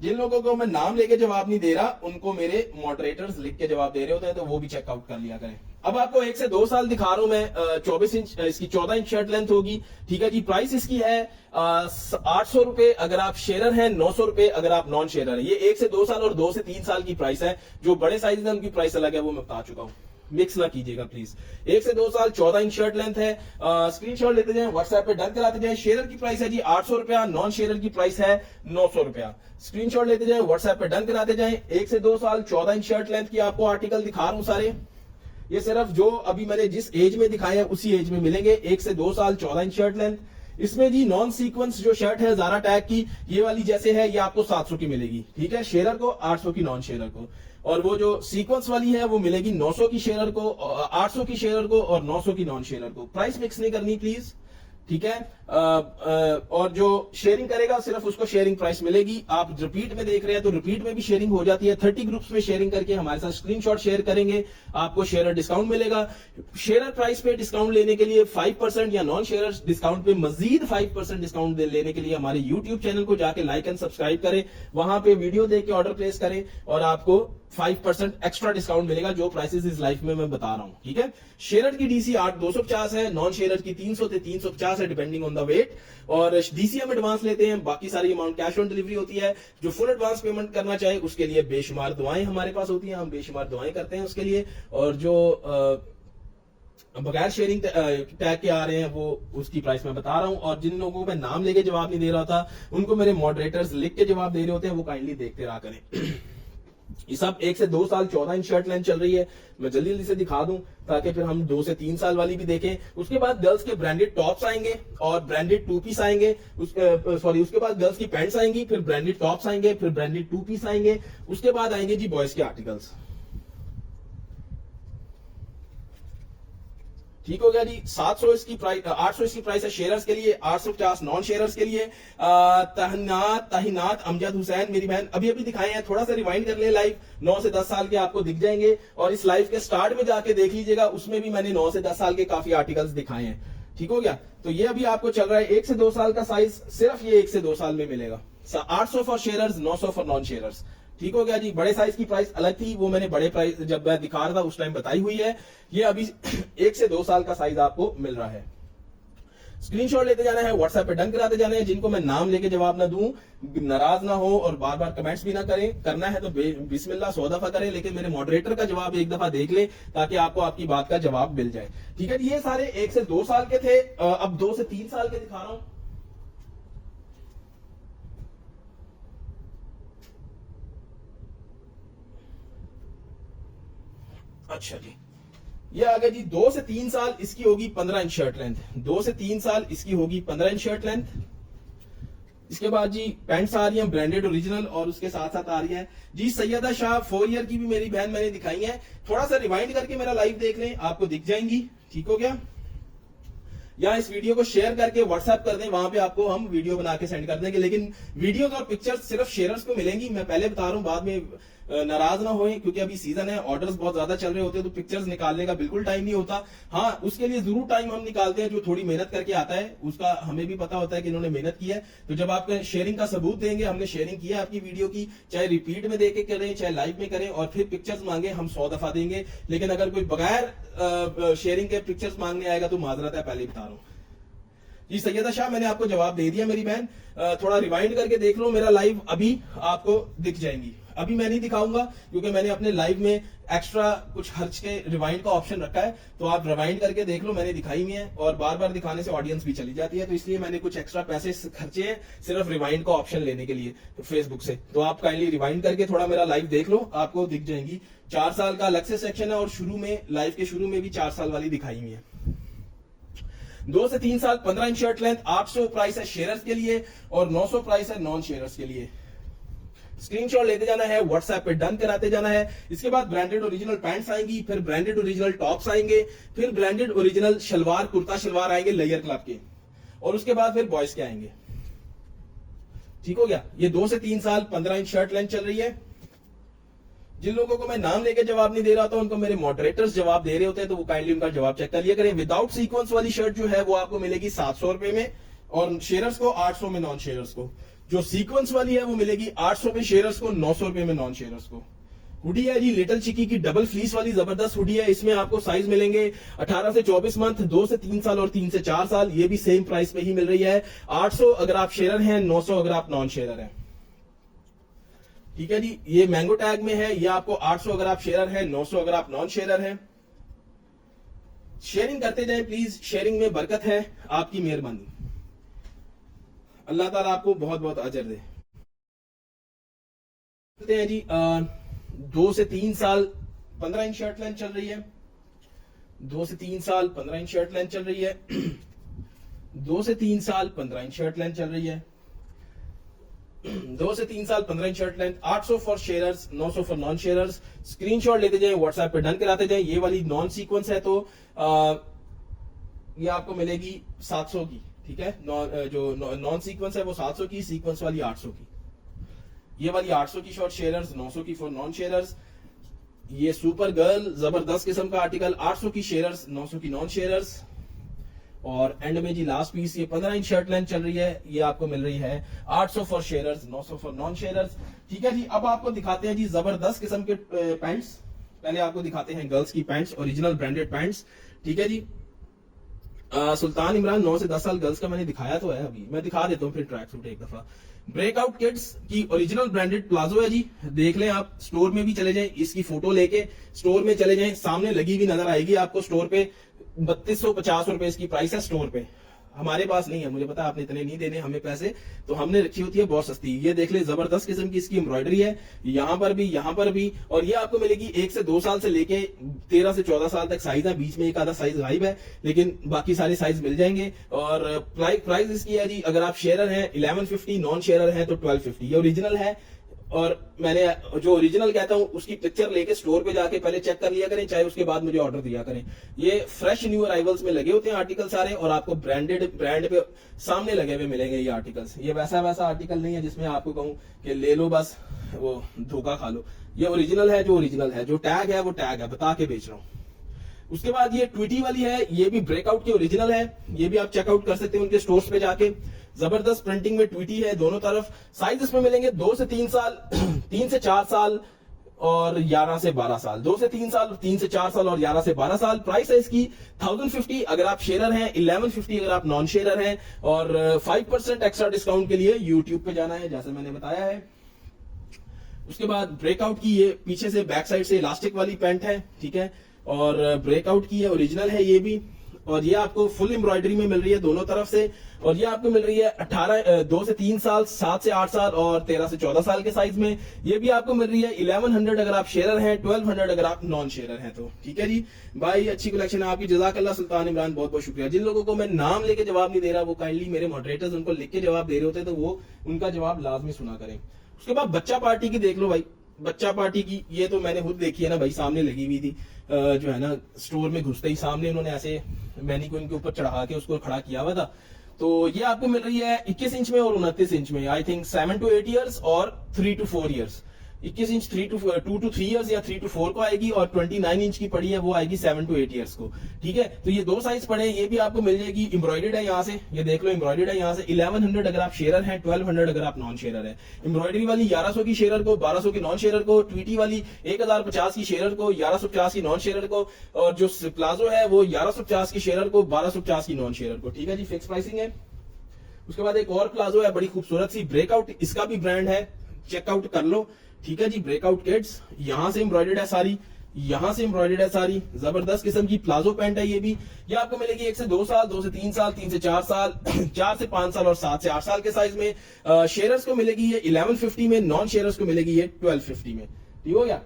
जिन लोगों को मैं नाम लेके जवाब नहीं दे रहा, उनको मेरे मॉडरेटर्स लिख के जवाब दे रहे होते हैं, तो वो भी चेकआउट कर लिया करें। अब आपको 1 से 2 साल दिखा रहा हूं मैं। 24 इंच इसकी 14 इंच शर्ट लेंथ होगी। ठीक है जी, प्राइस इसकी है 800 रुपए अगर आप शेयर हैं, 900 रुपए अगर आप नॉन शेयर हैं। ये 1 से 2 साल और 2 से 3 साल की प्राइस है। जो बड़े साइज है उनकी प्राइस अलग है, वो मैं बता चुका हूं, मिक्स ना कीजिएगा प्लीज। 1 से 2 साल 14 इंच शर्ट लेंथ है। स्क्रीनशॉट लेते जाएं, व्हाट्सएप पे डन कराते जाएं। शेयर की प्राइस है जी 800 रुपया, नॉन शेयर की प्राइस है 900 रुपया। स्क्रीनशॉट लेते जाएं, व्हाट्सएप पे डन कराते जाएं। 1 से 2 साल 14 इंच शर्ट लेंथ की आपको आर्टिकल दिखा रहा हूं सारे। ये सिर्फ जो अभी मैंने जिस एज में दिखाए हैं उसी एज में मिलेंगे। 1 से 2 साल 14 इंच शर्ट लेंथ। इसमें जी नॉन सीक्वेंस जो शर्ट है ज़ारा टैग की, ये वाली जैसे है, ये आपको 700 की मिलेगी। ठीक है, शेयर को 800 की नॉन शेयर को। और वो जो सीक्वेंस वाली है वो मिलेगी 900 की शेयर को, 800 की शेयर को और 900 की नॉन शेयर को। प्राइस मिक्स नहीं करनी प्लीज। ठीक है, और जो शेयरिंग करेगा सिर्फ उसको शेयरिंग प्राइस मिलेगी। आप रिपीट में देख रहे हैं तो रिपीट में भी शेयरिंग हो जाती है। 30 ग्रुप्स में शेयरिंग करके हमारे साथ स्क्रीनशॉट शेयर करेंगे, आपको शेयर डिस्काउंट मिलेगा। शेयर प्राइस पे डिस्काउंट लेने के लिए 5% या नॉन शेयर डिस्काउंट पे मजीद 5% डिस्काउंट लेने के लिए हमारे यूट्यूब चैनल को जाके लाइक एंड सब्सक्राइब करें, वहां पे वीडियो देख के ऑर्डर प्लेस करें और आपको 5% एक्स्ट्रा डिस्काउंट मिलेगा, जो प्राइसेस इस लाइफ में मैं बता रहा हूं। ठीक है, शेयर की डीसी 250 है, नॉन शेयर की 300 से 350 है डिपेंडिंग ऑन द वेट। और डीसी हम एडवांस लेते हैं, बाकी सारी अमाउंट कैश ऑन डिलीवरी होती है। जो फुल एडवांस पेमेंट करना चाहे उसके लिए बेशुमार दुआएं हमारे पास होती हैं, हम बेशुमार दुआएं करते हैं उसके लिए। और जो बगैर शेयरिंग टैग के आ रहे हैं वो उसकी प्राइस मैं बता रहा हूं। और जिन लोगों को मैं नाम लेके जवाब नहीं दे रहा था उनको मेरे मॉडरेटर्स लिख के जवाब दे रहे होते हैं, वो काइंडली देखते रहा करें। ये सब 1 से 2 साल 14 इंच शर्ट लेंथ चल रही है। मैं जल्दी जल्दी से दिखा दूं ताकि फिर हम 2 से 3 साल वाली भी देखें। उसके बाद गर्ल्स के ब्रांडेड टॉप्स आएंगे और ब्रांडेड टू पीस आएंगे। उसके बाद गर्ल्स की पैंट्स आएंगी, फिर ब्रांडेड टॉप्स आएंगे, फिर ब्रांडेड टू पीस आएंगे। उसके बाद आएंगे जी बॉयज के आर्टिकल्स। ठीक हो गया जी। 700 इसकी प्राइस, 800 इसकी प्राइस है शेयर्स के लिए, 850 नॉन शेयर्स के लिए। तहिनात अमजद हुसैन मेरी बहन अभी अभी दिखाए हैं, थोड़ा सा रिवाइंड कर ले लाइव। 9 से 10 साल के आपको दिख जाएंगे और इस लाइव के स्टार्ट में जाके देख लीजिएगा, उसमें भी मैंने 9 से 10 साल के काफी आर्टिकल्स दिखाए हैं। ठीक हो गया, तो ये अभी आपको चल रहा है 1 से 2 साल का साइज, सिर्फ ये 1 से 2 साल में मिलेगा। 800 for shares, 900 for non shares. ठीक हो गया जी। बड़े साइज की प्राइस अलग थी, वो मैंने बड़े प्राइस जब मैं दिखा रहा था उस टाइम बताई हुई है। ये अभी 1 से 2 साल का साइज आपको मिल रहा है। स्क्रीनशॉट लेते जाना है, व्हाट्सएप पे डन कराते जाना है। जिनको मैं नाम लेके जवाब ना दूं, नाराज ना हो और बार बार कमेंट्स भी ना करें। करना है तो बिस्मिल्लाह 100 दफा करें, लेकिन मेरे मॉडरेटर का जवाब एक दफा देख ले ताकि आपको आपकी बात का जवाब मिल जाए। ठीक है, ये सारे 1 से 2 साल के थे। अब 2 से 3 साल के दिखा रहा हूं। अच्छा जी, ये आ गया जी 2 से 3 साल, इसकी होगी 15 इंच शर्ट लेंथ। 2 से 3 साल इसकी होगी 15 इंच शर्ट लेंथ। इसके बाद जी पैंट्स आ रही हैं ब्रांडेड ओरिजिनल, और उसके साथ साथ आ रही है जी सैयदा शाह 4 ईयर की भी मेरी बहन मैंने दिखाई है। थोड़ा सा रिवाइंड करके मेरा लाइव देख लें, आपको दिख जाएंगी। ठीक हो गया, या इस वीडियो को शेयर करके व्हाट्सएप कर दें, वहां पे आपको हम वीडियो बना के सेंड कर देंगे। लेकिन वीडियोस और पिक्चर्स सिर्फ शेयर्स को मिलेंगी, मैं पहले बता रहा हूं, बाद में नाराज ना होए, क्योंकि अभी सीजन है, ऑर्डर्स बहुत ज्यादा चल रहे होते हैं तो पिक्चर्स निकालने का बिल्कुल टाइम नहीं होता। हाँ, उसके लिए जरूर टाइम हम निकालते हैं, जो थोड़ी मेहनत करके आता है उसका हमें भी पता होता है कि इन्होंने मेहनत की है। तो जब आप शेयरिंग का सबूत देंगे, हमने शेयरिंग की है आपकी वीडियो की, चाहे रिपीट में देके करें चाहे लाइव में करें, और फिर पिक्चर्स मांगे, हम 100 दफा देंगे। लेकिन अगर कोई बगैर शेयरिंग के पिक्चर्स मांगने आएगा तो माजरत है, पहले बता रहा हूं। जी सैयदा शाह, मैंने आपको जवाब दे दिया मेरी बहन। थोड़ा रिवाइंड करके देख लो मेरा लाइव, अभी आपको दिख जाएंगी। अभी मैं नहीं दिखाऊंगा क्योंकि मैंने अपने लाइव में एक्स्ट्रा कुछ खर्च के रिवाइंड का ऑप्शन रखा है, तो आप रिवाइंड करके देख लो, मैंने दिखाई हुई है। और बार बार दिखाने से ऑडियंस भी चली जाती है, तो इसलिए मैंने कुछ एक्स्ट्रा पैसे खर्चे हैं सिर्फ रिवाइंड का ऑप्शन लेने के लिए फेसबुक से। तो आप काइंडली रिवाइंड करके थोड़ा मेरा लाइव देख लो, आपको दिख जाएंगी। 4 साल का अलग से सेक्शन है और शुरू में लाइव के शुरू में भी 4 साल वाली दिखाई हुई है। 2 से 3 साल 15 इंच शर्ट लेंथ, 800 प्राइस है शेयर्स के लिए और 900 प्राइस है नॉन शेयर्स के लिए। स्क्रीनशॉट लेते जाना है, व्हाट्सएप पे डन कराते जाना है। इसके बाद ब्रांडेड ओरिजिनल पैंट्स आएंगी, फिर ब्रांडेड ओरिजिनल टॉप्स आएंगे, फिर ब्रांडेड ओरिजिनल शलवार कुर्ता शलवार आएंगे लेयर क्लब के, और उसके बाद फिर बॉयज के आएंगे। ठीक हो गया। ये 2 से 3 साल 15 इंच शर्ट लेंथ चल रही है। जिन लोगों को मैं नाम लेके जवाब नहीं दे रहा था उनको मेरे मॉडरेटर्स जवाब दे रहे होते हैं, तो वो काइंडली उनका जवाब चेक कर लिया करें। विदाउट सीक्वेंस वाली शर्ट जो है वो आपको मिलेगी 700 रुपए में और शेयर्स को 800 में नॉन शेयर्स को। जो सीक्वेंस वाली है वो मिलेगी 800 में शेयर्स को, 900 रुपए में नॉन शेयर्स को। हुडी है जी लिटिल चिकी की डबल फ्लीस वाली जबरदस्त हुडी है। इसमें आपको साइज मिलेंगे 18 से 24 मंथ, 2 से 3 साल और 3 से 4 साल। ये भी सेम प्राइस पे ही मिल रही है। 800 अगर आप शेयर हैं, 900 अगर आप नॉन शेयर हैं। ठीक है जी। ये मैंगो टैग में है, ये आपको 800 अगर आप शेयर हैं, 900 अगर आप नॉन शेयर हैं। शेयरिंग करते जाएं प्लीज, शेयरिंग में बरकत है, आपकी मेहरबानी। अल्लाह ताला आपको बहुत बहुत अजर दे। हैं जी 2 से 3 साल 15 इंच शर्ट लेंथ चल रही है। 2 से 3 साल 15 इंच शर्ट लेंथ चल रही है। 2 से 3 साल 15 इंच शर्ट लेंथ चल रही है। 2 से 3 साल 15 inch shirt length, 800 for sharers, 900 for non sharers. Screenshot लेते जाएं, व्हाट्सएप पे डन कराते जाएं। ये वाली नॉन सीक्वेंस है तो ये आपको मिलेगी 700 की। ठीक है। जो नॉन सीक्वेंस है वो 700 की, सीक्वेंस वाली 800 की। ये वाली 800 की शॉर्ट शेयरर्स, 900 की फॉर नॉन शेयरर्स। ये सुपर गर्ल जबरदस्त किस्म का आर्टिकल, 800 की शेयरर्स, 900 की नॉन शेयरर्स। और एंड में जी लास्ट पीस, ये 15 इंच शर्ट लेंथ चल रही है, ये आपको मिल रही है 800 for sharers, 900 for non sharers. ठीक है जी। अब आपको दिखाते हैं जी जबरदस्त किस्म के पैंट्स। पहले आपको दिखाते हैं गर्ल्स की पैंट्स, ओरिजिनल ब्रांडेड पैंट्स। ठीक है जी। सुल्तान इमरान 9 से 10 साल गर्ल्स का मैंने दिखाया तो है, अभी मैं दिखा देता हूँ फिर ट्रैक सूट एक दफा। ब्रेकआउट किड्स की ओरिजिनल ब्रांडेड प्लाजो है जी, देख लें आप। स्टोर में भी चले जाएं, इसकी फोटो लेके स्टोर में चले जाएं, सामने लगी हुई नजर आएगी आपको स्टोर पे। 3250 रुपए इसकी प्राइस है स्टोर पे। हमारे पास नहीं है, मुझे पता है आपने इतने नहीं देने हमें पैसे, तो हमने रखी होती है बहुत सस्ती। ये देख ले जबरदस्त किस्म की इसकी एम्ब्रॉयडरी है, यहाँ पर भी यहाँ पर भी। और ये आपको मिलेगी 1 से 2 साल से लेके 13 से 14 साल तक साइज है, बीच में एक आधा साइज गायब है, लेकिन बाकी सारे साइज मिल जाएंगे। और प्राइस इसकी है जी, अगर आप शेयरर हैं 1150, नॉन शेयरर हैं तो 1250। ये ओरिजिनल है। और मैंने जो ओरिजिनल कहता हूं उसकी पिक्चर लेके स्टोर पे जाके पहले चेक कर लिया करें, चाहे उसके बाद मुझे ऑर्डर दिया करें। ये फ्रेश न्यू अराइवल्स में लगे होते हैं आर्टिकल सारे, और आपको ब्रांडेड ब्रांड पे सामने लगे हुए मिलेंगे ये आर्टिकल्स। ये वैसा आर्टिकल नहीं है जिसमें आपको कहूं कि ले लो बस वो धोखा खा लो। ये ओरिजिनल है, जो ओरिजिनल है, जो टैग है वो टैग है, बता के बेच रहा हूँ। उसके बाद ये ट्विटी वाली है, ये भी ब्रेकआउट की ओरिजिनल है, ये भी आप चेकआउट कर सकते हैं उनके स्टोर्स पे जाके। जबरदस्त प्रिंटिंग में ट्विटी है दोनों तरफ। साइज इसमें मिलेंगे 2 से 3 साल, 3 से 4 साल और 11 से 12 साल। 2 से 3 साल, 3 से 4 साल और 11 से 12 साल। प्राइस है इसकी 1050 अगर आप शेयरर हैं, 1150 अगर आप नॉन शेयरर हैं। और 5% एक्स्ट्रा डिस्काउंट के लिए यूट्यूब पे जाना है, जैसे मैंने बताया है। उसके बाद ब्रेकआउट की ये पीछे से बैक साइड से इलास्टिक वाली पैंट है। ठीक है। और ब्रेकआउट की है, ओरिजिनल है ये भी। और ये आपको फुल एम्ब्रॉयडरी में मिल रही है दोनों तरफ से। और ये आपको मिल रही है 2 से 3 साल, 7 से 8 साल और 13 से 14 साल के साइज में। ये भी आपको मिल रही है 1100 अगर आप शेयरर हैं, 1200 अगर आप नॉन शेयरर हैं तो। ठीक है जी भाई, अच्छी कलेक्शन है आपकी, जज़ाकल्लाह सुल्तान इमरान, बहुत बहुत शुक्रिया। जिन लोगों को मैं नाम लेके जवाब नहीं दे रहा वो काइंडली मेरे मॉडरेटर्स उनको लिख के जवाब दे रहे होते, तो वो उनका जवाब लाजमी सुना करें। उसके बाद बच्चा पार्टी की देख लो भाई। बच्चा पार्टी की ये तो मैंने खुद देखी है ना भाई, सामने लगी हुई थी। जो है ना स्टोर में घुसते ही सामने उन्होंने ऐसे मैनीक्विन के ऊपर चढ़ा के उसको खड़ा किया हुआ था। तो ये आपको मिल रही है 21 इंच में और 29 इंच में। आई थिंक 7 to 8 ईयर्स और 3 to 4 years. 21 inch 2 to 3 years या 3 to 4 को आएगी, और 29 इंच की पड़ी है वो आएगी 7 to 8 ईयर्स को। ठीक है, तो ये दो साइज पड़े हैं, ये भी आपको मिल जाएगी। एम्ब्रॉयडर्ड है यहाँ से, ये देख लो एम्ब्रॉयडर्ड है यहाँ से। 1100 अगर आप शेयर है, 1200 अगर आप नॉन शेयर है। एम्ब्रॉयडरी वाली 1100 की शेयर को, 1200 की नॉन शेयर को। ट्वीटी वाली 1050 की शेयर को, 1150 की नॉन शेयर को। और जो प्लाजो है वो 1150 की शेयर को, 1250 की नॉन शेयर को। ठीक है जी, फिक्स प्राइसिंग है। उसके बाद एक और प्लाजो है बड़ी खूबसूरत सी, ब्रेकआउट, इसका भी ब्रांड है, चेकआउट कर लो। ठीक है जी, ब्रेकआउट किड्स, यहां से एम्ब्रॉयडर्ड है सारी, यहां से एम्ब्रॉयडर्ड है सारी। जबरदस्त किस्म की प्लाजो पैंट है ये भी। ये आपको मिलेगी 1 से 2 साल, 2 से 3 साल, 3 से 4 साल, 4 से 5 साल और 7 से 8 साल के साइज में। शेयरर्स को मिलेगी ये 1150 में, नॉन शेयरर्स को मिलेगी ये 1250 में। ठीक हो गया।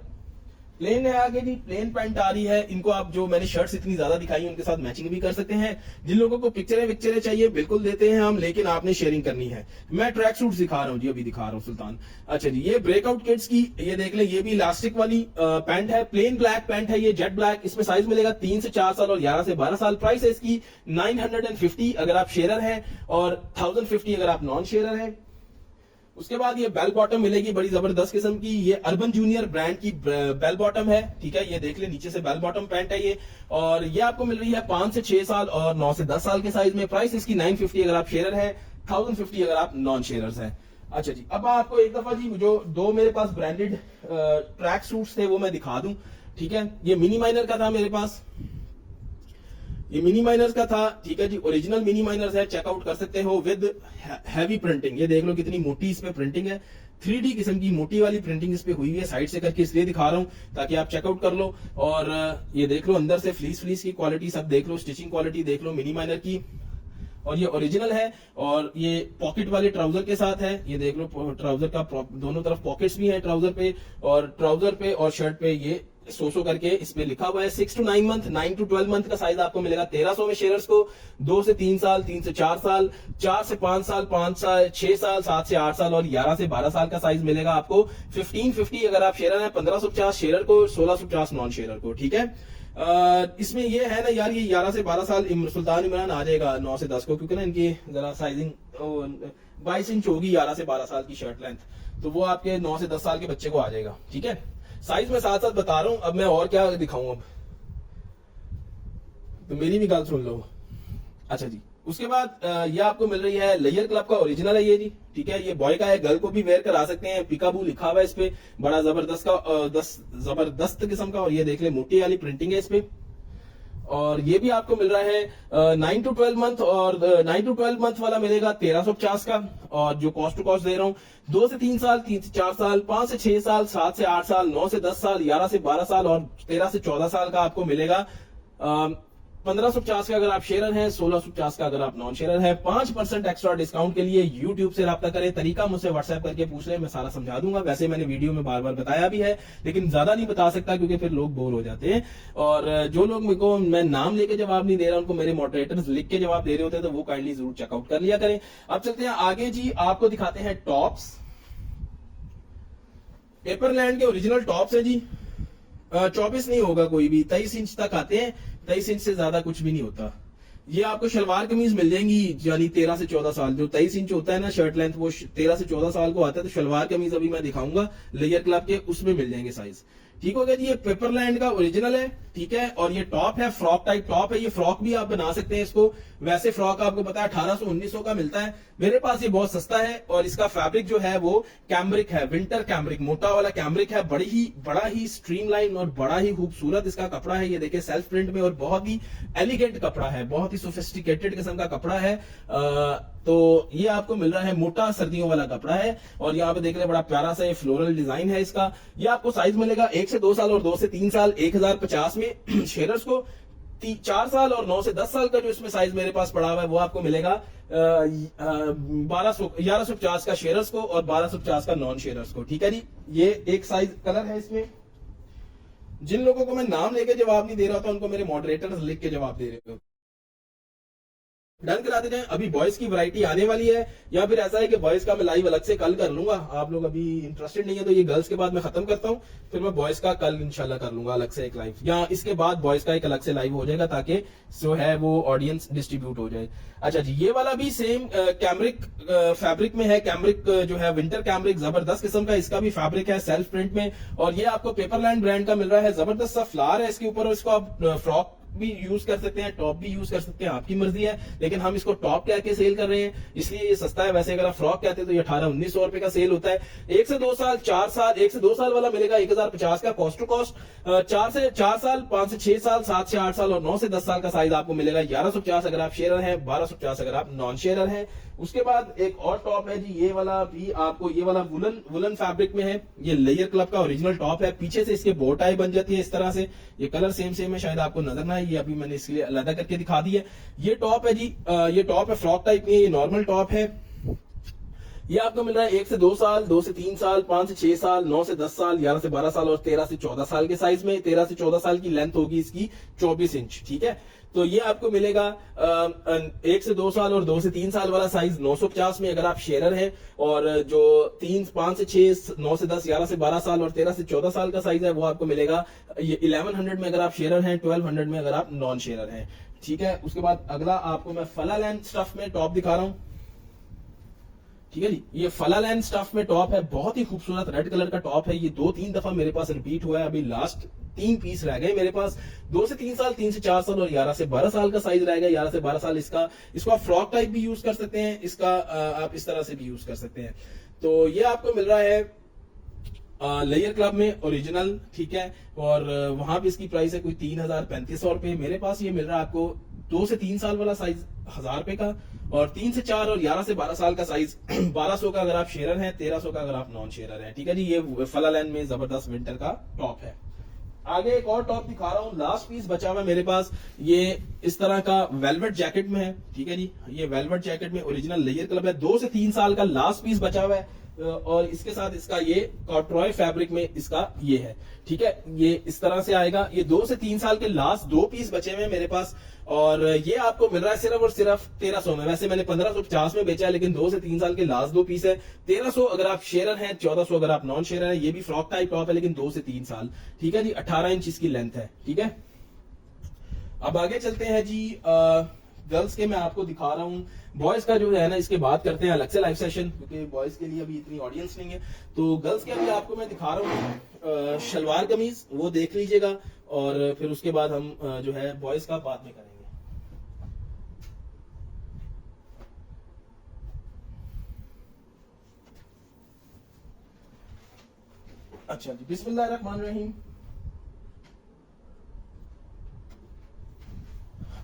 प्लेन है आगे जी, प्लेन पैंट आ रही है। इनको आप, जो मैंने शर्ट्स इतनी ज्यादा दिखाई उनके साथ मैचिंग भी कर सकते हैं। जिन लोगों को पिक्चरें विक्चरें चाहिए बिल्कुल देते हैं हम, लेकिन आपने शेयरिंग करनी है। मैं ट्रैक सूट दिखा रहा हूँ जी, अभी दिखा रहा हूँ सुल्तान। अच्छा जी, ये ब्रेकआउट किड्स की, ये देख ले, ये भी इलास्टिक वाली पैंट है, प्लेन ब्लैक पैंट है ये, जेट ब्लैक। इसमें साइज मिलेगा 3 से 4 साल और 11 से 12 साल। प्राइस है इसकी 950 अगर आप शेयरर है, और 1050 अगर आप नॉन शेयरर है। उसके बाद ये बेल बॉटम मिलेगी बड़ी जबरदस्त किस्म की, ये अर्बन जूनियर ब्रांड की बेल बॉटम है। ठीक है, ये देख ले, नीचे से बेल बॉटम पैंट है ये, और ये आपको मिल रही है 5 से 6 साल और 9 से 10 साल के साइज में। प्राइस इसकी 950 अगर आप शेयर है, 1050 अगर आप नॉन शेयरर्स हैं। अच्छा जी, अब आपको एक दफा जी जो दो मेरे पास ब्रांडेड ट्रैक सूट्स थे वो मैं दिखा दूं। ठीक है, ये मिनी माइनर का था मेरे पास, ये मिनी माइनर्स का था। ठीक है जी, ओरिजिनल मिनी माइनर्स है, चेकआउट कर सकते हो विद हैवी प्रिंटिंग। ये देख लो कितनी मोटी इस पे प्रिंटिंग है, 3D किस्म की मोटी वाली प्रिंटिंग इस पे हुई है। साइड से करके इसलिए दिखा रहा हूं ताकि आप चेकआउट कर लो। और ये देख लो अंदर से फ्लीस की क्वालिटी सब देख लो, स्टिचिंग क्वालिटी देख लो मिनी माइनर की। और ये ओरिजिनल है, और ये पॉकेट वाले ट्राउजर के साथ है। ये देख लो ट्राउजर का दोनों तरफ पॉकेट्स भी हैं ट्राउजर पे, और ट्राउजर पे और शर्ट पे ये सो करके इस पे लिखा हुआ है। 6 to 9 मंथ, 9 to 12 मंथ का साइज आपको मिलेगा 1300 में शेयर्स को। 2 से 3 साल, 3 से 4 साल, 4 से 5 साल, 5 से 6 साल, 7 से 8 साल और 11 से 12 साल का साइज मिलेगा आपको। 1550 अगर आप शेयर है, 1550 शेयर को, 1650 नॉन शेयर को। ठीक है, इसमें ये है ना यार, ये 11 से 12 साल सुल्तान इमरान आ जाएगा 9 से 10 को, क्योंकि ना इनकी जरा साइजिंग 22 इंच होगी 11 से 12 साल की शर्ट लेंथ, तो वो आपके 9 से 10 साल के बच्चे को आ जाएगा। ठीक है, साइज में साथ साथ बता रहा हूं। अब मैं और क्या दिखाऊं, अब तो मेरी भी गल सुन लो। अच्छा जी, उसके बाद ये आपको मिल रही है लेयर क्लब का ओरिजिनल है ये जी। ठीक है, ये बॉय का है, गर्ल को भी वेयर करा सकते हैं। पिकाबू लिखा हुआ है इस पे, बड़ा जबरदस्त किस्म का। और ये देख ले मोटी वाली प्रिंटिंग है इस पे। और ये भी आपको मिल रहा है 9 to 12 मंथ, और 9 to 12 मंथ वाला मिलेगा 1350 का। और जो कॉस्ट टू कॉस्ट दे रहा हूं, 2 से 3 साल, 3 से 4 साल, 5 से 6 साल, 7 से 8 साल, 9 से 10 साल, 11 से 12 साल और 13 से 14 साल का आपको मिलेगा। 1550 का अगर आप शेयर हैं, 1650 का अगर आप नॉन शेयर हैं। 5% एक्स्ट्रा डिस्काउंट के लिए यूट्यूब से राब्ता करें। तरीका मुझसे व्हाट्सएप करके पूछ लें, मैं सारा समझा दूंगा। वैसे मैंने वीडियो में बार बार बताया भी है, लेकिन ज्यादा नहीं बता सकता क्योंकि फिर लोग बोर हो जाते हैं। और जो लोग मेरे को, मैं नाम लेके जवाब नहीं दे रहा, उनको मेरे मॉडरेटर्स लिख के जवाब दे रहे होते हैं, तो वो काइंडली जरूर चेकआउट कर लिया करें। अब चलते हैं आगे जी, आपको दिखाते हैं टॉप्स। पेपरलैंड के ओरिजिनल टॉप्स है जी। 24 नहीं होगा कोई भी, 23 इंच तक आते हैं, 23 इंच से ज्यादा कुछ भी नहीं होता। ये आपको शलवार कमीज मिल जाएंगी, यानी 13 से 14 साल। जो 23 इंच होता है ना शर्ट लेंथ, वो 13 से 14 साल को आता है। तो शलवार कमीज अभी मैं दिखाऊंगा लेयर क्लब के, उसमें मिल जाएंगे साइज। ठीक हो गया जी, ये पेपरलैंड का ओरिजिनल है। ठीक है, और ये टॉप है, फ्रॉक टाइप टॉप है। ये फ्रॉक भी आप बना सकते हैं इसको। वैसे फ्रॉक आपको पता है 1800-1900 का मिलता है, मेरे पास ये बहुत सस्ता है। और इसका फैब्रिक जो है वो कैम्ब्रिक है, विंटर कैम्ब्रिक, मोटा वाला कैम्ब्रिक है। बड़ा ही स्ट्रीमलाइन और बड़ा ही खूबसूरत इसका कपड़ा है। ये देखिए सेल्फ प्रिंट में, और बहुत ही एलिगेंट कपड़ा है, बहुत ही सोफिस्टिकेटेड किस्म का कपड़ा है। तो ये आपको मिल रहा है, मोटा सर्दियों वाला कपड़ा है। और यहाँ पे देख रहे हैं बड़ा प्यारा सा ये फ्लोरल डिजाइन है इसका। ये आपको साइज मिलेगा 1 से 2 साल और 2 से 3 साल 1050 में शेयरर्स को। 4 साल और 9 से 10 साल का जो इसमें साइज मेरे पास पड़ा हुआ है वो आपको मिलेगा 1150 का शेयरर्स को और 1250 का नॉन शेयरर्स को। ठीक है जी, ये एक साइज कलर है इसमें। जिन लोगों को मैं नाम लेके जवाब नहीं दे रहा था, उनको मेरे मॉडरेटर्स लिख के जवाब दे रहे हो। डन करा देते हैं। अभी बॉयज की वैरायटी आने वाली है, या फिर ऐसा है कि बॉयज का मैं लाइव अलग से कल कर लूंगा, आप लोग अभी इंटरेस्टेड नहीं है तो ये गर्ल्स के बाद मैं खत्म करता हूं, फिर मैं बॉयज का कल इंशाल्लाह कर लूंगा अलग से एक लाइव, या इसके बाद बॉयज का एक अलग से लाइव हो जाएगा ताकि जो है वो ऑडियंस डिस्ट्रीब्यूट हो जाए। अच्छा जी, ये वाला भी सेम कैमरिक फैब्रिक में है, कैमरिक जो है विंटर कैमरिक जबरदस्त किस्म का, इसका भी फैब्रिक है सेल्फ प्रिंट में, और ये आपको पेपरलैंड ब्रांड का मिल रहा है। जबरदस्त सा फ्लावर है इसके ऊपर, और इसको आप फ्रॉक भी यूज कर सकते हैं, टॉप भी यूज कर सकते हैं, आपकी मर्जी है, लेकिन हम इसको टॉप कह के सेल कर रहे हैं इसलिए ये सस्ता है। वैसे अगर आप फ्रॉक कहते हैं तो ये 1800-1900 रुपए का सेल होता है। 1 से 2 साल, 4 साल, 1 से 2 साल वाला मिलेगा 1050 का कॉस्ट टू कॉस्ट, 4 से 4 साल, 5 से 6 साल, 7 से 8 साल और 9 से 10 साल का साइज आपको मिलेगा 1150 अगर आप शेयर हैं, 1250 अगर आप नॉन शेयर हैं। उसके बाद एक और टॉप है जी, ये वाला भी आपको, ये वाला वुलन फैब्रिक में है, ये लेयर क्लब का ओरिजिनल टॉप है, पीछे से इसके बो टाई बन जाती है इस तरह से, ये कलर सेम सेम है, शायद आपको नजर ना है, ये अभी मैंने इसलिए अलग करके दिखा दी है। ये टॉप है जी, ये टॉप है फ्रॉक टाइप में, ये नॉर्मल टॉप है, ये आपको मिल रहा है 1 से 2 साल, 2 से 3 साल, 5 से 6 साल, 9 से 10 साल, 11 से 12 साल और 13 से 14 साल के साइज में। 13 से 14 साल की लेंथ होगी इसकी 24 इंच, ठीक है। तो ये आपको मिलेगा 1 से 2 साल और 2 से 3 साल वाला साइज 950 में अगर आप शेयरर हैं, और जो 3, 5 से 6, 9 से 10, 11 से 12 साल और 13 से 14 साल का साइज है वो आपको मिलेगा ये 1100 में अगर आप शेयरर हैं, 1200 में अगर आप नॉन शेयरर हैं, ठीक है। उसके बाद अगला आपको मैं फलालैंड स्टफ में टॉप दिखा रहा हूं, ठीक है जी। ये फलालैंड स्टफ में टॉप है, बहुत ही खूबसूरत रेड कलर का टॉप है, ये 2-3 दफा मेरे पास रिपीट हुआ है, अभी लास्ट 3 पीस रह गए मेरे पास। 2 से 3 साल, 3 से 4 साल और 11 से 12 साल का साइज रहेगा। 11 से 12 साल इसको आप फ्रॉक टाइप भी यूज कर सकते हैं, इसका आप इस तरह से भी यूज कर सकते हैं। तो ये आपको मिल रहा है लेयर क्लब में ओरिजिनल, ठीक है, और वहां पे इसकी प्राइस है कोई 3000-3500 रुपए। मेरे पास ये मिल रहा है आपको 2 से 3 साल वाला साइज 1000 रुपए का, और 3 से 4 और 11 से 12 साल का साइज 1200 का अगर आप शेयरर हैं, 1300 का अगर आप नॉन शेयरर हैं, ठीक है जी। ये फलालैंड में जबरदस्त विंटर का टॉप है। आगे एक और टॉप दिखा रहा हूं, लास्ट पीस बचा हुआ है मेरे पास, ये इस तरह का वेलवेट जैकेट में है, ठीक है जी। ये वेलवेट जैकेट में ओरिजिनल लेयर क्लब है, 2 से 3 साल का लास्ट पीस बचा हुआ है, और इसके साथ इसका ये कॉर्ट्रॉय फैब्रिक में इसका ये है, ठीक है। ये इस तरह से आएगा, ये 2 से 3 साल के लास्ट 2 पीस बचे हुए हैं मेरे पास, और ये आपको मिल रहा है सिर्फ और सिर्फ 1300 में। वैसे मैंने 1550 में बेचा है, लेकिन 2 से 3 साल के लास्ट 2 पीस है। 1300 अगर आप शेयरर हैं, 1400 अगर आप नॉन शेयरर हैं। ये भी फ्रॉक टाइप टॉप है, लेकिन 2 से 3 साल, ठीक है जी। 18 इंच इसकी लेंथ है, ठीक है। अब आगे चलते हैं जी, गर्ल्स के मैं आपको दिखा रहा हूँ। बॉयज का जो है ना, इसके बाद करते हैं अलग से लाइव सेशन, क्योंकि बॉयज के लिए अभी इतनी ऑडियंस नहीं है। तो गर्ल्स के अभी आपको मैं दिखा रहा हूँ शलवार कमीज, वो देख लीजिएगा, और फिर उसके बाद हम जो है बॉयज का बाद में करेंगे। अच्छा जी, बिस्मिल्लाहिर्रहमानिर्रहीम।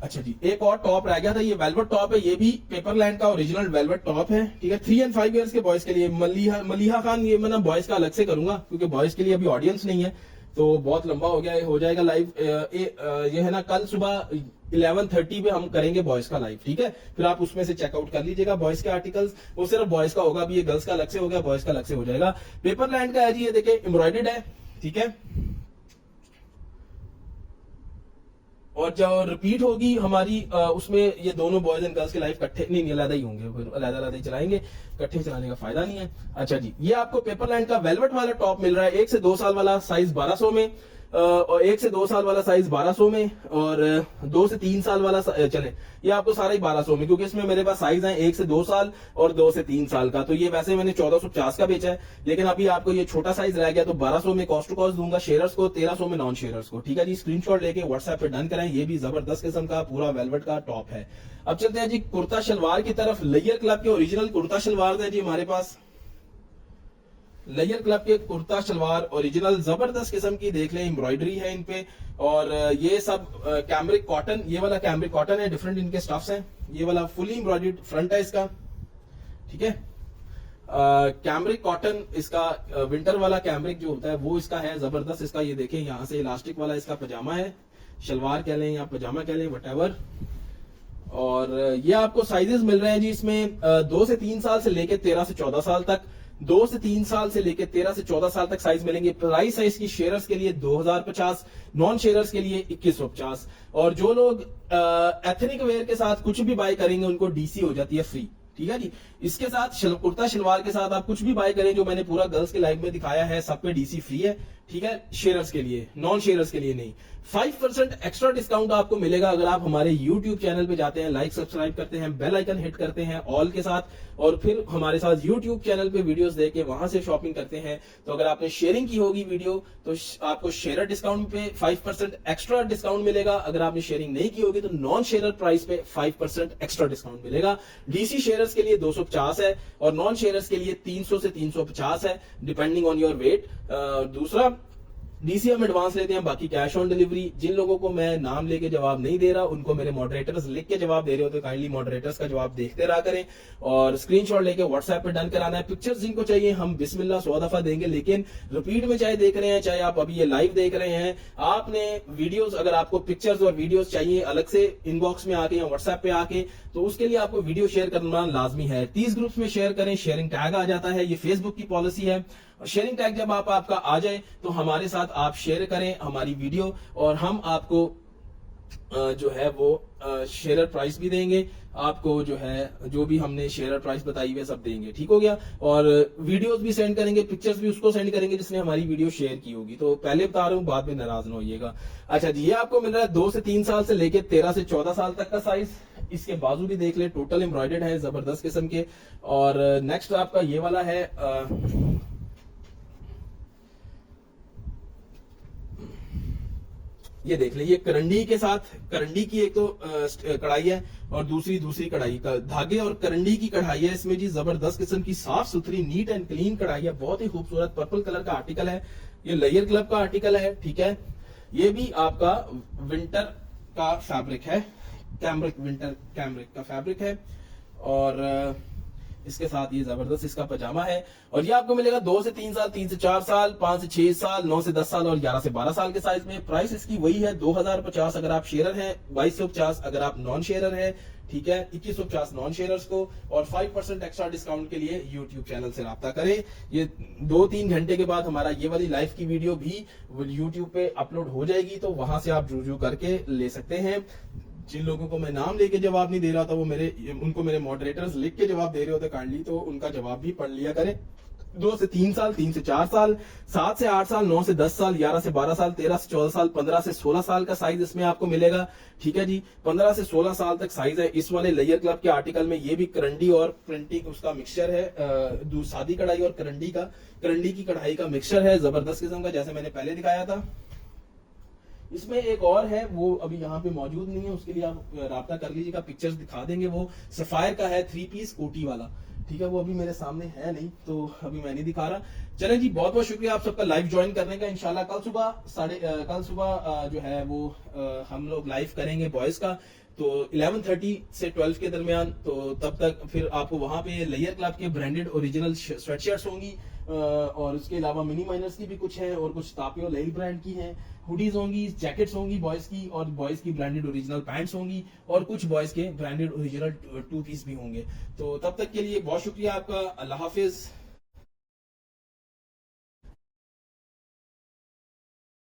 अच्छा जी, एक और टॉप रह गया था, ये वेलवेट टॉप है, ये भी पेपरलैंड का ओरिजिनल वेलवेट टॉप है, ठीक है। 3 and 5 ईयर्स के बॉयज के लिए मलिहा खान, ये मैं ना बॉयज का अलग से करूंगा क्योंकि बॉयज के लिए अभी ऑडियंस नहीं है, तो बहुत लंबा हो गया, हो जाएगा लाइव। ये है ना, कल सुबह 11:30 पे हम करेंगे बॉयज का लाइव, ठीक है। फिर आप उसमें से चेकआउट कर लीजिएगा बॉयज के आर्टिकल्स, वो सिर्फ बॉयज का होगा, अभी ये गर्ल्स का अलग से हो गया, बॉयज का अलग से हो जाएगा। पेपरलैंड का है जी, ये देखिए एम्ब्रॉयडर्ड है, ठीक है। और जो रिपीट होगी हमारी उसमें ये दोनों बॉयज एंड गर्ल्स के लाइफ इकट्ठे नहीं अलग ही होंगे, अलग अलग ही चलाएंगे, इकट्ठे चलाने का फायदा नहीं है। अच्छा जी, ये आपको पेपरलैंड का वेलवेट वाला टॉप मिल रहा है, 1 से 2 साल वाला साइज 1200 में, और 1 से 2 साल वाला साइज 1200 में, और 2 से 3 साल वाला चले, ये आपको सारा ही 1200 में, क्योंकि इसमें मेरे पास साइज है 1 से 2 साल और 2 से 3 साल का। तो ये वैसे मैंने 1450 का बेचा है, लेकिन अभी आपको ये छोटा साइज रह गया, तो 1200 में कॉस्ट टू कॉस्ट दूंगा शेयर्स को, 1300 में नॉन शेयर्स को, ठीक है जी। स्क्रीनशॉट लेके व्हाट्सएप पे डन कराएं। ये भी जबरदस्त किस्म का पूरा वेलवेट का टॉप है। अब चलते हैं जी कुर्ता शलवार की तरफ। लेयर क्लब के ओरिजिनल कुर्ता शलवार है जी हमारे पास, लेयर क्लब के कुर्ता शलवार ओरिजिनल जबरदस्त किस्म की, देख लें एम्ब्रॉयडरी है इन पे, और ये सब कैमरिक कॉटन, ये वाला कैमरिक कॉटन है, डिफरेंट इनके स्टफ्स हैं। ये वाला फुली एम्ब्रॉयडर्ड फ्रंट है इसका, ठीक है। कैमरिक कॉटन इसका, विंटर वाला कैमरिक जो होता है वो इसका है जबरदस्त। इसका ये देखें, यहाँ से इलास्टिक वाला इसका पजामा है, शलवार कह लें या पजामा कह लें, वटेवर। और ये आपको साइजेस मिल रहे हैं जी इसमें 2 से 3 साल से लेके 13 से 14 साल तक। 2 से 3 साल से लेकर 13 से 14 साल तक साइज मिलेंगे। प्राइस है इसकी शेयर्स के लिए 2050, नॉन शेयर्स के लिए 2150। और जो लोग एथनिक वेयर के साथ कुछ भी बाय करेंगे उनको डीसी हो जाती है फ्री, ठीक है जी। इसके साथ कुर्ता शलवार के साथ आप कुछ भी बाय करें, जो मैंने पूरा गर्ल्स के लाइव में दिखाया है, सब पे डीसी फ्री है, ठीक है, शेयर्स के लिए, नॉन शेयर्स के लिए नहीं। 5% एक्स्ट्रा डिस्काउंट आपको मिलेगा अगर आप हमारे YouTube चैनल पे जाते हैं, लाइक सब्सक्राइब करते हैं, बेल आइकन हिट करते हैं ऑल के साथ, और फिर हमारे साथ YouTube चैनल पे वीडियोस देख के वहां से शॉपिंग करते हैं। तो अगर आपने शेयरिंग की होगी वीडियो तो आपको शेयर डिस्काउंट पे 5% एक्स्ट्रा डिस्काउंट मिलेगा। अगर आपने शेयरिंग नहीं की होगी तो नॉन शेयर प्राइस पे 5% एक्स्ट्रा डिस्काउंट मिलेगा। डीसी शेयर्स के लिए 250 है और नॉन शेयर्स के लिए 300 से 350 है, डिपेंडिंग ऑन योर वेट। दूसरा, डीसी हम एडवांस लेते हैं, बाकी कैश ऑन डिलीवरी। जिन लोगों को मैं नाम लेके जवाब नहीं दे रहा उनको मेरे मॉडरेटर्स लिख के जवाब दे रहे हो तो काइंडली मॉडरेटर्स का जवाब देखते रहा करें और स्क्रीनशॉट लेके व्हाट्सएप पे डन कराना है। पिक्चर्स जिनको चाहिए हम बिस्मिल्लाह 100 दफा देंगे, लेकिन रिपीट में चाहे देख रहे हैं चाहे आप अभी ये लाइव देख रहे हैं, आपने वीडियोस, अगर आपको पिक्चर्स और वीडियोस चाहिए अलग से इनबॉक्स में आके या व्हाट्सएप पे आके, तो उसके लिए आपको वीडियो शेयर करना लाजमी है। 30 ग्रुप्स में शेयर करें, शेयरिंग टैग आ जाता है, ये फेसबुक की पॉलिसी है। शेयरिंग टैग जब आपका आ जाए तो हमारे साथ आप शेयर करें हमारी वीडियो और हम आपको जो है वो शेयर प्राइस भी देंगे, आपको जो है जो भी हमने शेयर प्राइस बताई हुई है सब देंगे, ठीक हो गया। और वीडियोस भी सेंड करेंगे, पिक्चर्स भी उसको सेंड करेंगे जिसने हमारी वीडियो शेयर की होगी। तो पहले बता रहा हूँ, बाद में नाराज ना होइएगा। अच्छा जी, ये आपको मिल रहा है 2 से 3 साल से लेके 13 से 14 साल तक का साइज। इसके बाजू भी देख ले, टोटल एम्ब्रॉयडर्ड है, जबरदस्त किस्म के। और नेक्स्ट आपका ये वाला है, ये देख ले, ये करंडी के साथ, करंडी की एक तो कढ़ाई है और दूसरी कढ़ाई का धागे और करंडी की कढ़ाई है इसमें जी। जबरदस्त किस्म की साफ सुथरी नीट एंड क्लीन कढ़ाई है, बहुत ही खूबसूरत पर्पल कलर का आर्टिकल है। ये लेयर क्लब का आर्टिकल है, ठीक है। ये भी आपका विंटर का फैब्रिक है, कैमरिक, विंटर कैमरिक का फैब्रिक है। और इसके साथ ये जबरदस्त इसका पजामा है। और ये आपको मिलेगा 2 से 3 साल, 3 से 4 साल, 5 से 6 साल, 9 से 10 साल और 11 से 12 साल के साइज में। प्राइस इसकी वही है 2050 अगर आप शेयरर हैं, 2250 अगर आप नॉन शेयरर हैं, ठीक है, 2150 नॉन शेयरर्स को। और 5% एक्स्ट्रा डिस्काउंट के लिए यूट्यूब चैनल से राब्ता करें। ये 2-3 घंटे के बाद हमारा ये वाली लाइव की वीडियो भी यूट्यूब पे अपलोड हो जाएगी, तो वहां से आप रिव्यू करके ले सकते हैं। जिन लोगों को मैं नाम लेके जवाब नहीं दे रहा था वो उनको मेरे मॉडरेटर्स लिख के जवाब दे रहे होते काइंडली, तो उनका जवाब भी पढ़ लिया करें। 2 से 3 साल, 3 से 4 साल, 7 से 8 साल, 9 से 10 साल, 11 से 12 साल, 13 से 14 साल, 15 से 16 साल का साइज इसमें आपको मिलेगा, ठीक है जी। 15 से 16 साल तक साइज है इस वाले लेयर क्लब के आर्टिकल में। ये भी करंडी और प्रिंटिंग उसका मिक्सचर है, सादी कढ़ाई और करंडी की कढ़ाई का मिक्सचर है, जबरदस्त किस्म का, जैसे मैंने पहले दिखाया था। इसमें एक और है, वो अभी यहाँ पे मौजूद नहीं है, उसके लिए आप राब्ता कर लीजिएगा, पिक्चर्स दिखा देंगे। वो सफायर का है, 3 पीस कोटी वाला, ठीक है। वो अभी मेरे सामने है नहीं तो अभी मैं नहीं दिखा रहा। चलें जी, बहुत बहुत शुक्रिया आप सबका लाइव ज्वाइन करने का। इंशाल्लाह कल सुबह जो है वो हम लोग लाइव करेंगे बॉयज का, तो 11:30 से 12 के दरमियान। तो तब तक फिर आपको वहां पे लेयर क्लब के ब्रांडेड ओरिजिनल स्वेटशर्ट्स होंगी और उसके अलावा मिनी माइनर्स की भी कुछ है और कुछ तापियो लेल ब्रांड की हैं, हुडीज होंगी, जैकेट्स होंगी बॉयज की, और बॉयज की ब्रांडेड ओरिजिनल पैंट्स होंगी और कुछ बॉयज के ब्रांडेड ओरिजिनल 2 पीस भी होंगे। तो तब तक के लिए बहुत शुक्रिया आपका, अल्लाह हाफिज।